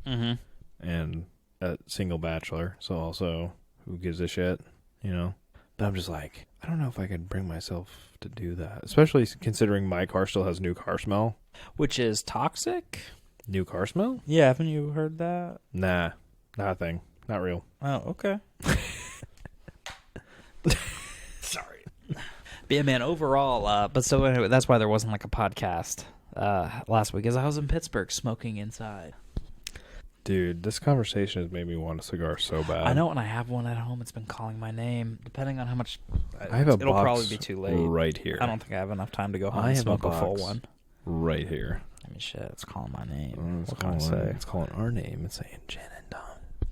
Mm-hmm. And a single bachelor, so also who gives a shit, you know? But I'm just like, I don't know if I could bring myself to do that, especially considering my car still has new car smell. Which is toxic? New car smell? Yeah, haven't you heard that? Nah, nothing. Not real. Oh, okay. Sorry. But yeah, man, overall, but so anyway, that's why there wasn't like a podcast last week, as I was in Pittsburgh smoking inside. Dude, this conversation has made me want a cigar so bad. I know, and I have one at home. It's been calling my name. Depending on how much, I have a it'll box probably be too late. right here. I don't think I have enough time to go home I and have a smoke a full box one. right here. I mean, shit, it's calling my name. It's What can I calling, say? it's calling our name. It's saying Gin and Tom.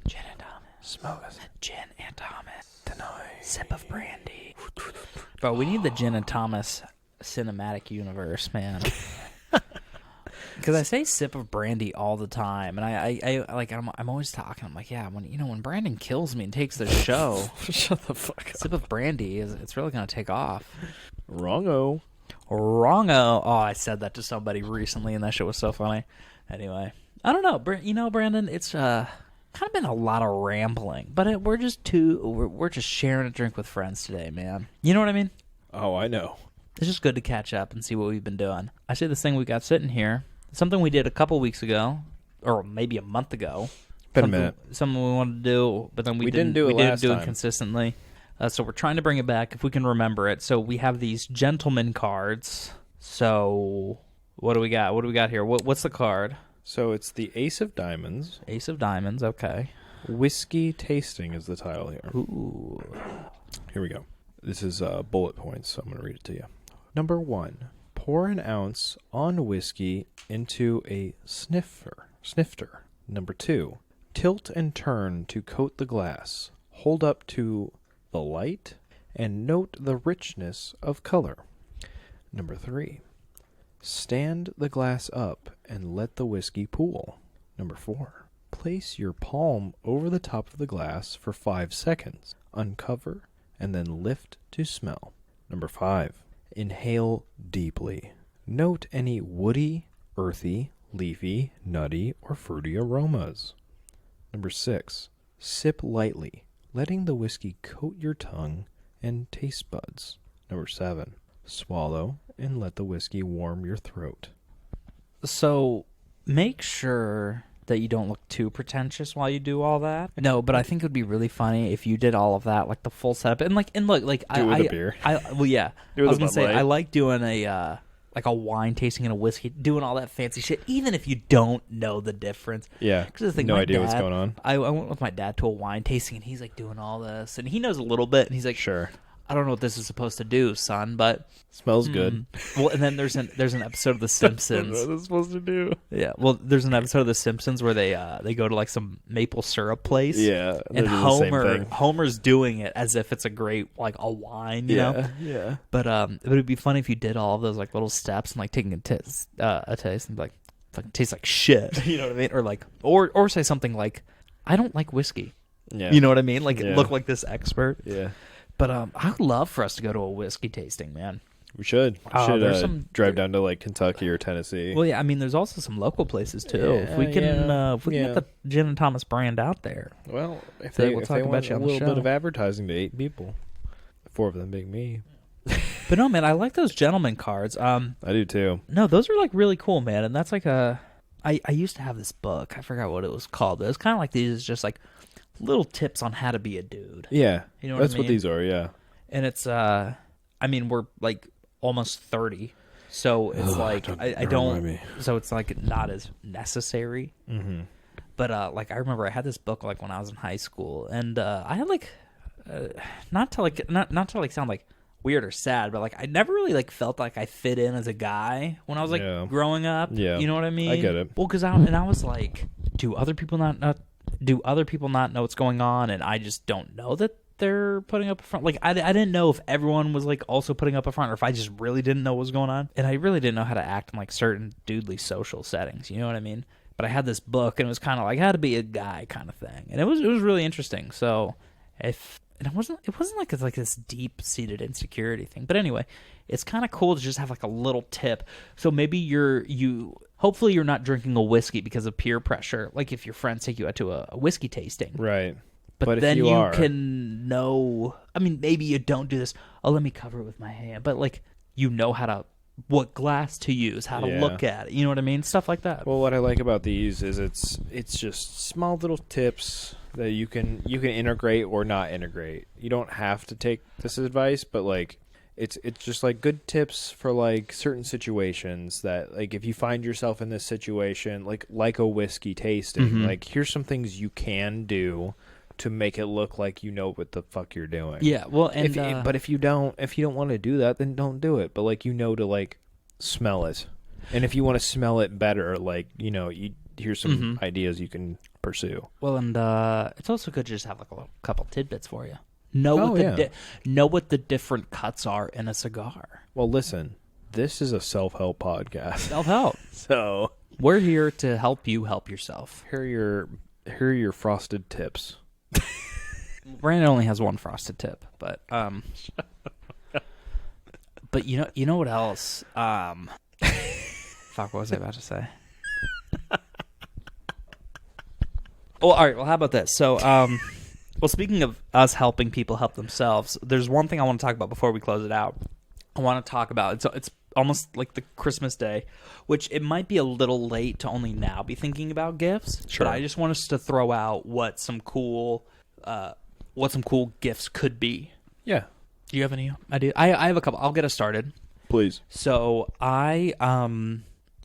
Gin and Thomas. Smoke us Gin and Thomas. tonight. Sip of brandy. Bro, we need the Gin and Thomas cinematic universe, man. Because I say sip of brandy all the time, and I like I'm always talking. I'm like, yeah, when Brandon kills me and takes the show, Shut the fuck up. sip of brandy it's really gonna take off. Wrongo. Wrongo. Oh, I said that to somebody recently, and that shit was so funny. Anyway, I don't know. Brandon, it's kind of been a lot of rambling, but we're just sharing a drink with friends today, man. You know what I mean? Oh, I know. It's just good to catch up and see what we've been doing. I say this thing we got sitting here, something we did a couple weeks ago, or maybe a month ago. Been a minute. Something we wanted to do, but then we didn't do it last time. Consistently. So we're trying to bring it back if we can remember it. So we have these gentleman cards. So what do we got? What do we got here? What's the card? So it's the Ace of Diamonds. Ace of Diamonds, okay. Whiskey tasting is the title here. Ooh. Here we go. This is bullet points, so I'm going to read it to you. Number 1, pour an ounce on whiskey into a snifter. Number 2, tilt and turn to coat the glass. Hold up to the light and note the richness of color. Number 3, stand the glass up and let the whiskey pool. Number 4, place your palm over the top of the glass for 5 seconds. Uncover and then lift to smell. Number 5, inhale deeply. Note any woody, earthy, leafy, nutty, or fruity aromas. Number 6, sip lightly, letting the whiskey coat your tongue and taste buds. Number 7, swallow and let the whiskey warm your throat. So make sure that you don't look too pretentious while you do all that. No, but I think it would be really funny if you did all of that, like the full setup, and look, Do it with a beer. Well, yeah, Do it I was with a gonna Bud say Light. I like doing a like a wine tasting and a whiskey, doing all that fancy shit, even if you don't know the difference. Yeah, 'Cause the thing, no my idea what's dad- going on. I went with my dad to a wine tasting, and he's like doing all this, and he knows a little bit, and he's like, Sure. I don't know what this is supposed to do, son, but Smells good. Well, and then there's an episode of The Simpsons. What is supposed to do? Yeah, well, there's an episode of The Simpsons where they go to like some maple syrup place. Yeah, and they do the same thing. Homer's doing it as if it's a great like a wine, you know. Yeah. But it would be funny if you did all of those like little steps and like taking a taste and be like, fucking tastes like shit. You know what I mean? Or like, or say something like, I don't like whiskey. Yeah. You know what I mean? Like Yeah. look like this expert. Yeah. But I would love for us to go to a whiskey tasting, man. We should. We Oh, should there's some- drive down to like Kentucky or Tennessee. Well, yeah, I mean, there's also some local places too. If we Yeah, can, yeah, if we can yeah. get the Gin and Thomas brand out there. Well, if So they, we'll if talk they about want you a on the little bit show. of advertising to 8 people, 4 of them being me. But no, man, I like those gentleman cards. I do too. No, those are like really cool, man. And that's like I used to have this book. I forgot what it was called. But it was kind of like these, just like little tips on how to be a dude. Yeah, You know what that's I mean? what these are. Yeah, And it's I mean, we're like almost 30, so it's like I don't. remind me. So it's like not as necessary. Mm-hmm. But like I remember I had this book like when I was in high school, and I had like not to like sound like weird or sad, but like I never really like felt like I fit in as a guy when I was like Yeah. growing up. Yeah. You know what I mean? I get it. Well, because I was like, do other people not know what's going on, and I just don't know that they're putting up a front. Like I didn't know if everyone was like also putting up a front, or if I just really didn't know what was going on, and I really didn't know how to act in like certain dudely social settings. You know what I mean? But I had this book, and it was kind of like how to be a guy kind of thing, and it was really interesting. So it wasn't like it's like this deep seated insecurity thing. But anyway, it's kind of cool to just have like a little tip. So maybe hopefully you're not drinking a whiskey because of peer pressure. Like if your friends take you out to a whiskey tasting, right. but if then you are, can know. I mean, maybe you don't do this. Oh, let me cover it with my hand. But like you know what glass to use, how to Yeah. look at it. You know what I mean? Stuff like that. Well, what I like about these is it's just small little tips that you can integrate or not integrate. You don't have to take this advice, but like it's just like good tips for like certain situations that like if you find yourself in this situation, like a whiskey tasting, Mhm. like here's some things you can do to make it look like you know what the fuck you're doing. Yeah. Well, and But if you don't want to do that, then don't do it. But like to like smell it, and if you want to smell it better, like here's some Mhm. ideas you can pursue. Well, and it's also good to just have like a couple tidbits for you. Know Oh, what the different cuts are in a cigar. Well, listen, this is a self-help podcast, Self-help. so We're here to help you help yourself. here are your frosted tips. Brandon only has one frosted tip, but but you know what else? Fuck, what was I about to say? Well, all right. Well, how about this? So, well, speaking of us helping people help themselves, there's one thing I want to talk about before we close it out. I want to talk about it's almost like the Christmas day, which it might be a little late to only now be thinking about gifts. Sure. But I just want us to throw out what some cool gifts could be. Yeah. Do you have any idea? I have a couple. I'll get us started. Please. So I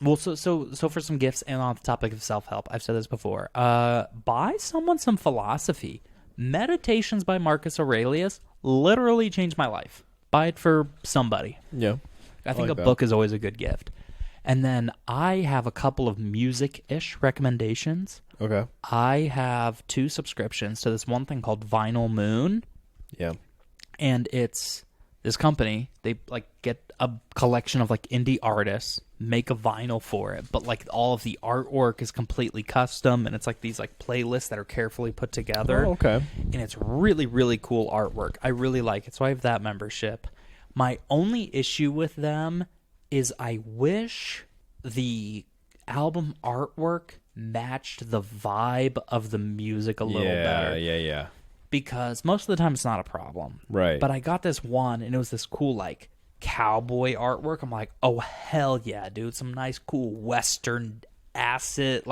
well, so for some gifts and on the topic of self-help, I've said this before. Buy someone some philosophy. Meditations by Marcus Aurelius literally changed my life. Buy it for somebody. Yeah. I think like a that. book is always a good gift. And then I have a couple of music-ish recommendations. Okay. I have 2 subscriptions to this one thing called Vinyl Moon. Yeah. And it's this company, they like get a collection of like indie artists, make a vinyl for it, but like all of the artwork is completely custom, and it's like these like playlists that are carefully put together. Oh, okay. And it's really, really cool artwork. I really like it, so I have that membership. My only issue with them is I wish the album artwork matched the vibe of the music a little better. Yeah. Because most of the time it's not a problem. Right. But I got this one, and it was this cool, like, cowboy artwork. I'm like, oh, hell yeah, dude. Some nice, cool Western acid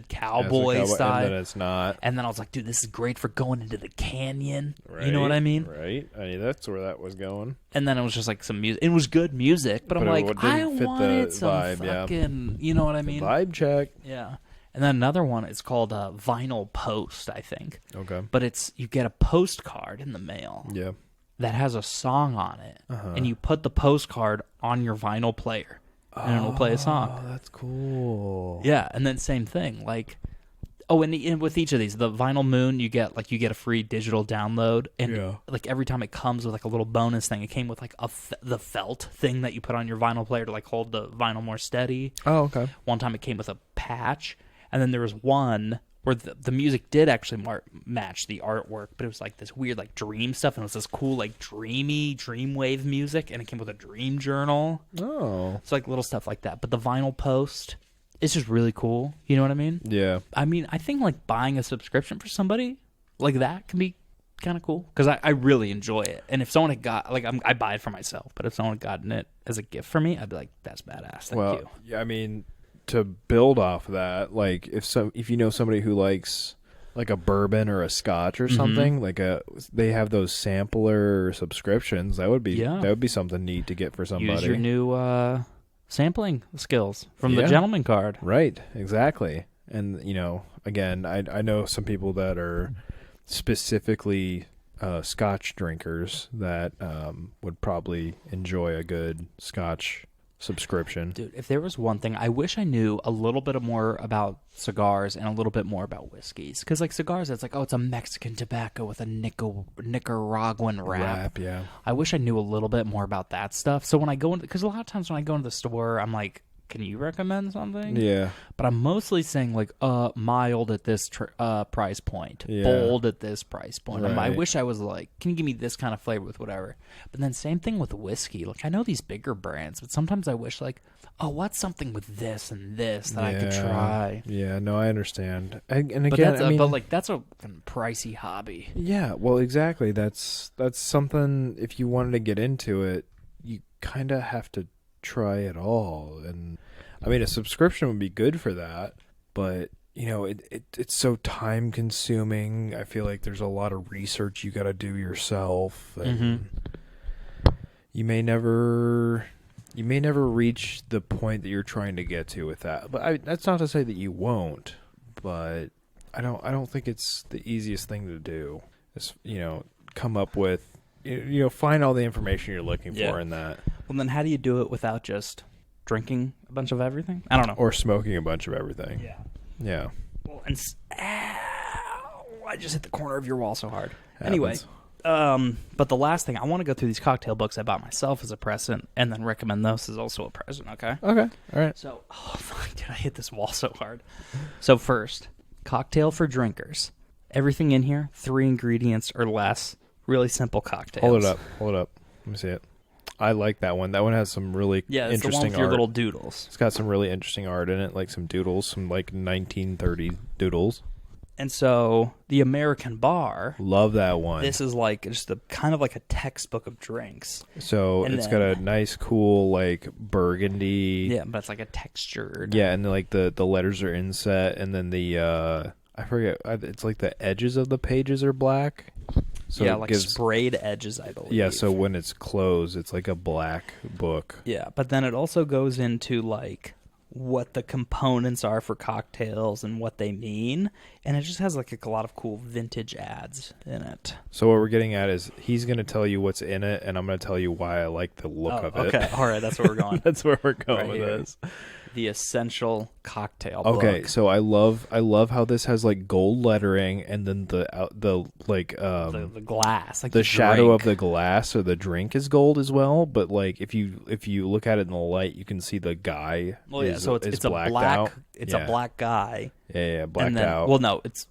cowboy style. And then it's not. And then I was like, dude, this is great for going into the canyon. Right, You know what I mean? Right. I mean, that's where that was going. And then it was just like some music. It was good music, but I'm But it like, didn't I fit the wanted some vibe, yeah. fucking, you know what I mean? Vibe check. Yeah. And then another one is called Vinyl Post, I think. Okay. But you get a postcard in the mail Yeah. that has a song on it, Uh-huh. and you put the postcard on your vinyl player, and it'll play a song. Oh, that's cool. Yeah, and then same thing, like, and with each of these, the Vinyl Moon, you get a free digital download, and Yeah. like every time it comes with like a little bonus thing. It came with like the felt thing that you put on your vinyl player to like hold the vinyl more steady. Oh, okay. One time it came with a patch, and then there was one where the music did actually match the artwork, but it was like this weird like dream stuff, and it was this cool like dreamy dreamwave music, and it came with a dream journal. Oh. It's like little stuff like that. But the Vinyl Post, it's just really cool. You know what I mean? Yeah. I mean, I think like buying a subscription for somebody like that can be kind of cool, because I really enjoy it. And if someone had got like I buy it for myself, but if someone had gotten it as a gift for me, I'd be like, that's badass. Thank you. Yeah, I mean, to build off of that, like if you know somebody who likes like a bourbon or a scotch or something, like they have those sampler subscriptions. That would be something neat to get for somebody. Use your new sampling skills from the gentleman card. Right, exactly. And again, I know some people that are specifically scotch drinkers that would probably enjoy a good scotch subscription. Dude, if there was one thing, I wish I knew a little bit more about cigars and a little bit more about whiskeys. Because like cigars, it's like, oh, it's a Mexican tobacco with a Nicaraguan wrap. Yeah. I wish I knew a little bit more about that stuff. So when I go into, because a lot of times when I go into the store, I'm like, can you recommend something? Yeah. But I'm mostly saying like, mild at this price point, Yeah. bold at this price point. I Right. wish I was like, can you give me this kind of flavor with whatever? But then same thing with whiskey. Like I know these bigger brands, but sometimes I wish like, oh, what's something with this and this that I could try? Yeah, no, I understand. And again, But that's a fucking pricey hobby. yeah, well, exactly. That's something. If you wanted to get into it, you kind of have to try it all. And I mean, a subscription would be good for that, but it's so time consuming. I feel like there's a lot of research you got to do yourself, and you may never reach the point that you're trying to get to with that. But that's not to say that you won't, but I don't think it's the easiest thing to do. Is come up with find all the information you're looking for in that. Well, then how do you do it without just drinking a bunch of everything? I don't know. Or smoking a bunch of everything. Yeah. Yeah. Well, and I just hit the corner of your wall so hard. Happens. Anyway, but the last thing, I want to go through these cocktail books I bought myself as a present, and then recommend those as also a present. Okay. Okay. All right. So, oh fuck, dude, I hit this wall so hard. So first, cocktail for drinkers. Everything in here, 3 ingredients or less. Really simple cocktails. Hold it up. Let me see it. I like that one. That one has some really it's interesting the one with art. your little doodles. It's got some really interesting art in it, like some doodles, some like 1930 doodles. And so the American bar, Love that one. this is like just a kind of like a textbook of drinks. So and it's then- got a nice, cool, like burgundy. Yeah, but it's like a textured. Yeah, and like the letters are inset, and then the I forget. It's like the edges of the pages are black. So yeah, it like gives, sprayed edges, I believe. yeah. So when it's closed, it's like a black book. Yeah, but then it also goes into like what the components are for cocktails and what they mean, and it just has like a lot of cool vintage ads in it. So what we're getting at is he's going to tell you what's in it, and I'm going to tell you why I like the look of it. Okay, all right, that's where we're going. That's where we're going Right with here. this. The essential cocktail Okay, book. so I love how this has like gold lettering, and then the like The glass, like the shadow drink. of the glass or the drink is gold as well. But like if you look at it in the light, you can see the guy. Well, yeah, is, so is it's a blacked black. out. It's Yeah. a black guy. Yeah, blacked and then, out. Well, no, it's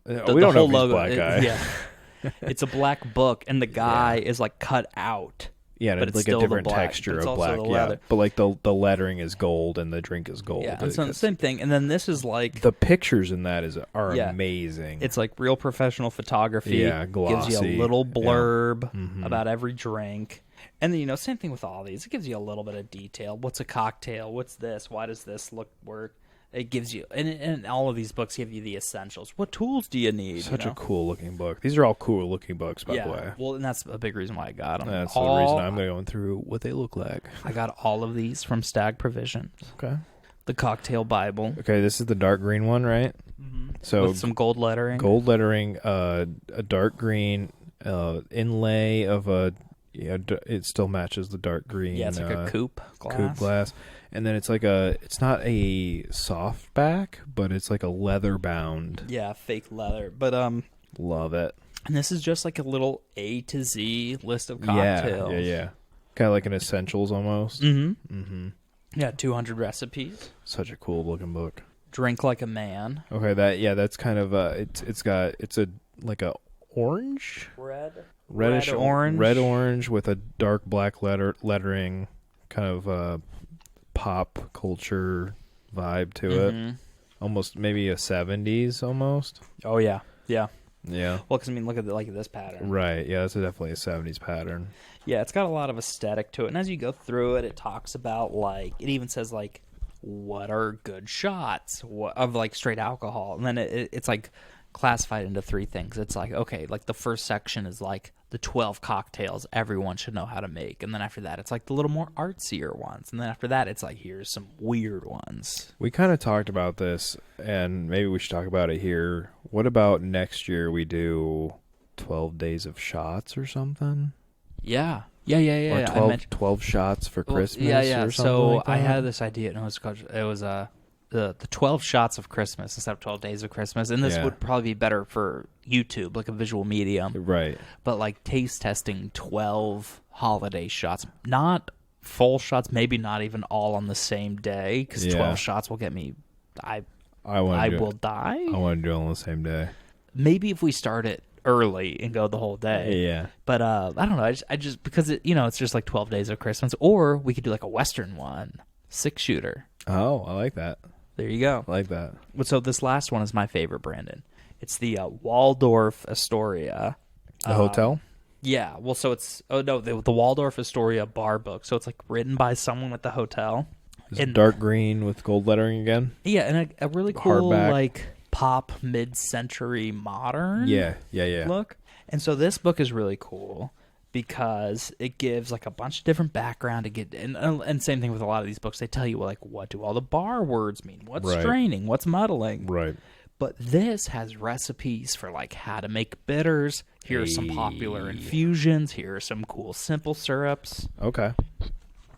we the don't know whole if he's logo. black guy. Yeah, it's a black book, and the guy is like cut out. Yeah, but and it's it's like still a the different black, texture but it's of also black. the Yeah, leather. but like the lettering is gold and the drink is gold. Yeah, and so the same thing. And then this is like The pictures in that are Yeah. amazing. it's like real professional photography. Yeah, Gives glossy. you a little Yeah. blurb Mhm. about every drink. And then, same thing with all these. It gives you a little bit of detail. What's a cocktail? What's this? Why does this work? It gives you, and all of these books give you the essentials. What tools do you need? Such a cool looking book. These are all cool looking books, by the way. Well, and that's a big reason why I got them. That's the reason I'm going through what they look like. I got all of these from Stag Provision. Okay. The Cocktail Bible. Okay, this is the dark green one, right? So With some gold lettering. gold lettering, a dark green inlay of a. Yeah, it still matches the dark green. Yeah, it's like a coupe glass. Coupe glass, and then it's like it's not a soft back, but it's like a leather bound. Yeah, fake leather. But Love it. and this is just like a little A to Z list of Yeah, cocktails. yeah. Kind of like an essentials almost. Mm-hmm. Mm-hmm. Yeah, 200 recipes. Such a cool looking book. Drink like a man. Okay, that's kind of it's a like a orange, reddish Red orange. red orange with a dark black lettering, kind of pop culture vibe to it. Mhm. Almost maybe a 70s almost. Oh yeah, yeah. Yeah. Well, because look at this pattern. Right. Yeah, that's definitely a 70s pattern. Yeah, it's got a lot of aesthetic to it, and as you go through it, it talks about like it even says like what are good shots of like straight alcohol, and then it's like classified into three things. It's like, okay, like the first section is like the 12 cocktails everyone should know how to make, and then after that it's like the little more artsier ones, and then after that it's like here's some weird ones. We kind of talked about this, and maybe we should talk about it here. What about next year we do 12 days of shots or something? Yeah. Or I 12, mentioned- 12 shots for Well, Christmas yeah. or something So like that? I had this idea, and it was the 12 shots of Christmas instead of 12 days of Christmas, and this Yeah. would probably be better for YouTube, like a visual medium. Right. But like taste testing 12 holiday shots, not full shots, maybe not even all on the same day, because Yeah. 12 shots will get me. I will die. I want to do it on the same day. Maybe if we start it early and go the whole day. Yeah. But I don't know. I just because it's just like 12 days of Christmas, or we could do like a Western one, 6-shooter. Oh, I like that. There you go. I like that. So this last one is my favorite, Brandon. It's the Waldorf Astoria. The hotel? Yeah. Well, so it's the Waldorf Astoria bar book. So it's like written by someone at the hotel. Is it dark green with gold lettering again? Yeah, and a really cool Hardback. like pop mid-century modern. Yeah. Look. And so this book is really cool because it gives like a bunch of different background to get and same thing with a lot of these books. They tell you like what do all the bar words mean? What's Right. straining? What's muddling? Right. But this has recipes for like how to make bitters. Here are some popular infusions. Here are some cool simple syrups. Okay.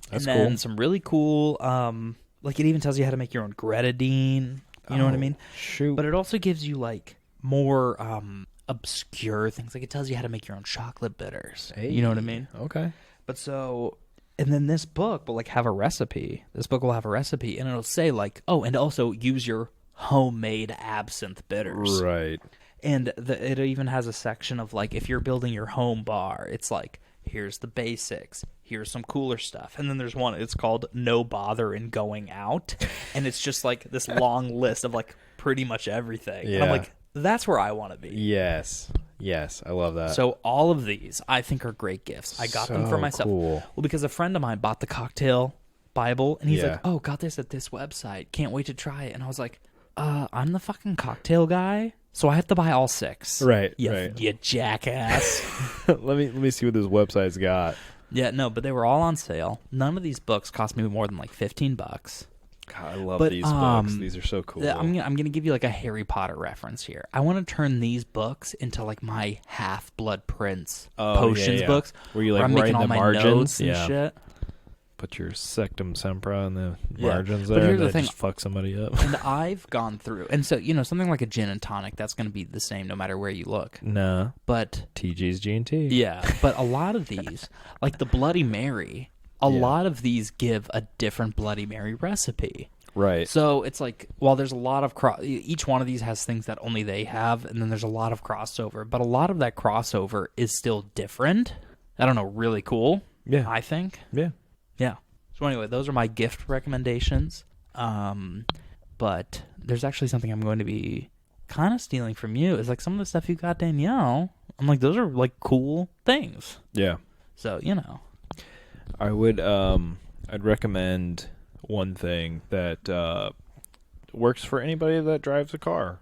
That's and then cool. some really cool like it even tells you how to make your own grenadine. You know what I mean? Shoot. But it also gives you like more obscure things. Like it tells you how to make your own chocolate bitters. You know what I mean? Okay. But so, and then this book will like have a recipe. This book will have a recipe, and it'll say like, oh, and also use your homemade absinthe bitters. Right. And it even has a section of like, if you're building your home bar, it's like, here's the basics. Here's some cooler stuff. And then there's one, it's called No Bother in Going Out. And it's just like this long list of like pretty much everything. And I'm Yeah. like, That's where I want to be. Yes. I love that. So all of these, I think, are great gifts. I got them for myself. Cool. Well, because a friend of mine bought the cocktail Bible, and he's Yeah. like, "Oh, got this at this website. Can't wait to try it." And I was like, I'm the fucking cocktail guy, so I have to buy all 6. Right. You jackass. let me see what this website's got. Yeah, no, but they were all on sale. None of these books cost me more than like $15. God, I love But, these books. These are so cool. I'm gonna give you like a Harry Potter reference here. I want to turn these books into like my Half-Blood Prince potions books, where you like I'm write making the all my margins notes and shit. Put your sectum sempra in the Yeah. margins But there, here's and the then thing. just fuck somebody up. And I've gone through, and so something like a gin and tonic, that's going to be the same no matter where you look. Nah, But TG's G&T. yeah, but a lot of these, like the Bloody Mary, a lot of these give a different Bloody Mary recipe. Right. So it's like, while there's a lot of each one of these has things that only they have, and then there's a lot of crossover. But a lot of that crossover is still different. I don't know, really cool. Yeah. I think. Yeah. Yeah. So anyway, those are my gift recommendations. But there's actually something I'm going to be kind of stealing from you. Is like some of the stuff you got, Danielle. I'm like, those are like cool things. Yeah. So I would I'd recommend one thing that works for anybody that drives a car.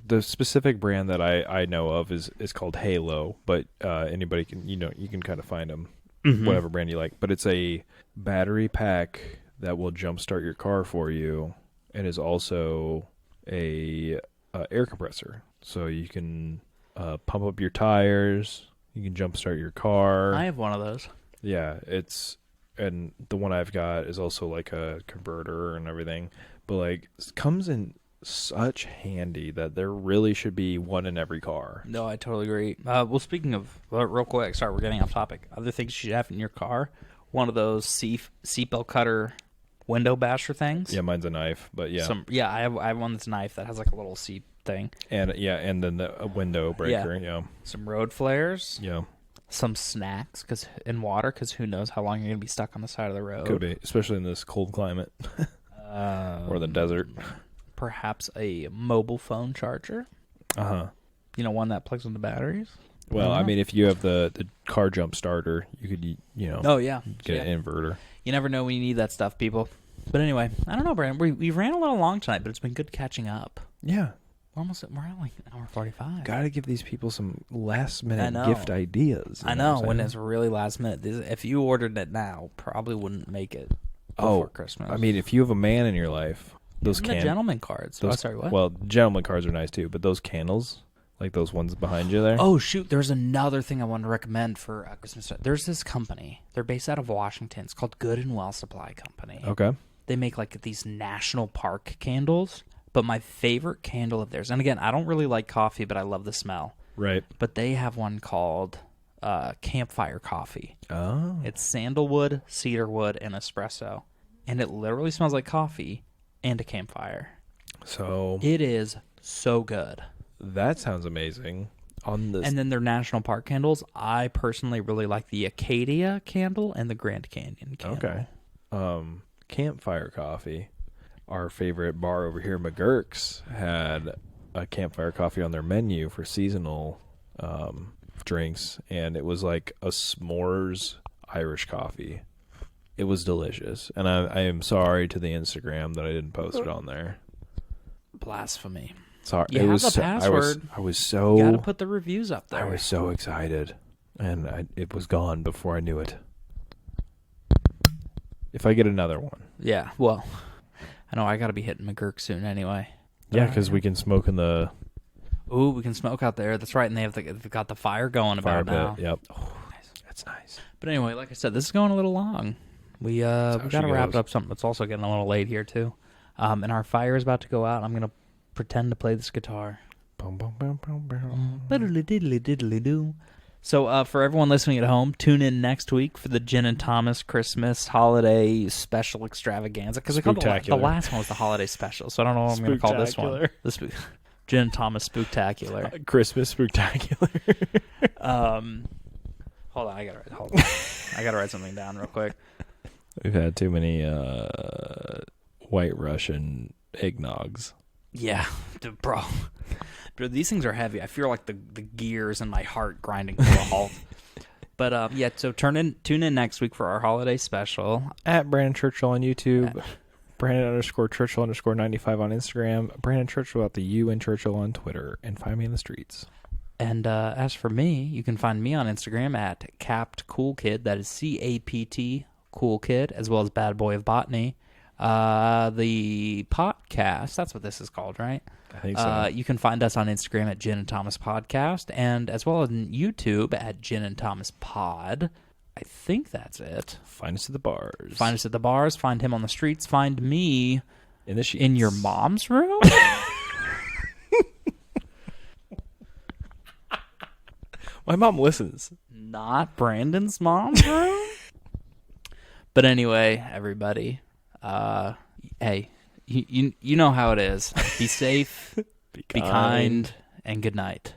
The specific brand that I know of is called Halo, but anybody can you can kind of find them whatever brand you like. But it's a battery pack that will jumpstart your car for you, and is also a air compressor, so you can pump up your tires. You can jumpstart your car. I have one of those. Yeah, and the one I've got is also like a converter and everything, but like it comes in such handy that there really should be one in every car. No, I totally agree. Well, speaking of, real quick, sorry, we're getting off topic. Other things you should have in your car, one of those seatbelt cutter window basher things. Yeah, mine's a knife, but yeah. I have one that's a knife that has like a little seat thing. And then a window breaker, yeah. Some road flares. Yeah. Some snacks and water, because who knows how long you're going to be stuck on the side of the road. Could be, especially in this cold climate. Or the desert. Perhaps a mobile phone charger. Uh-huh. One that plugs into batteries. Well, I mean, if you have the car jump starter, you could, Oh, yeah. get an inverter. You never know when you need that stuff, people. But anyway, I don't know, Brandon. We ran a little long tonight, but it's been good catching up. Yeah. We're at like an hour 45. Gotta give these people some last minute know. gift ideas. I know, when it's really last minute. If you ordered it now, probably wouldn't make it before Christmas. I mean, if you have a man in your life, those the gentleman cards. Sorry, what? Well, gentleman cards are nice too, but those candles, like those ones behind you there. Oh, shoot. There's another thing I want to recommend for Christmas. There's this company. They're based out of Washington. It's called Good and Well Supply Company. Okay. They make like these national park candles. But my favorite candle of theirs, and again, I don't really like coffee, but I love the smell. Right. But they have one called Campfire Coffee. Oh. It's sandalwood, cedarwood, and espresso. And it literally smells like coffee and a campfire. So It is so good. that sounds amazing. On this, And then their national park candles, I personally really like the Acadia candle and the Grand Canyon candle. okay. Campfire coffee. Our favorite bar over here, McGurk's, had a campfire coffee on their menu for seasonal drinks, and it was like a s'mores Irish coffee. It was delicious, and I am sorry to the Instagram that I didn't post it on there. Blasphemy. Sorry, You it have was the so, password. I was so. You got to put the reviews up there. I was so excited, and it was gone before I knew it. If I get another one. Yeah, well, I know I got to be hitting McGurk soon anyway. Yeah, because we can smoke in the Ooh, we can smoke out there. That's right, and they've got the fire going fire about now. pit. Yep. Oh, nice. That's nice. But anyway, like I said, this is going a little long. We got to she wrap it goes. up something. It's also getting a little late here too. And our fire is about to go out. I'm gonna pretend to play this guitar. Bum, bum, bum, bum, bum. Diddly diddly diddly do. So for everyone listening at home, tune in next week for the Gin and Thomas Christmas holiday special extravaganza. Because the last one was the holiday special, so I don't know what I'm going to call this one. The Gin and Thomas Spooktacular. Christmas Spooktacular. Hold on, I gotta write something down real quick. We've had too many White Russian eggnogs. Yeah, dude, bro. Dude, these things are heavy. I feel like the gears in my heart grinding to a halt. But yeah, so tune in next week for our holiday special. At Brandon Churchill on YouTube. Brandon_Churchill_95 on Instagram. Brandon Churchill without the U and Churchill on Twitter. And find me in the streets. And as for me, you can find me on Instagram at CaptCoolKid. That is CAPT Cool Kid, as well as Bad Boy of Botany. The podcast, that's what this is called, right? I think so. You can find us on Instagram at Gin and Thomas Podcast, and as well as on YouTube at Gin and Thomas Pod. I think that's it. Find us at the bars. Find us at the bars. Find him on the streets. Find me in the sheets. In your mom's room. My mom listens. Not Brandon's mom's room. But anyway, everybody, hey, you know how it is. Be safe, be kind, and good night.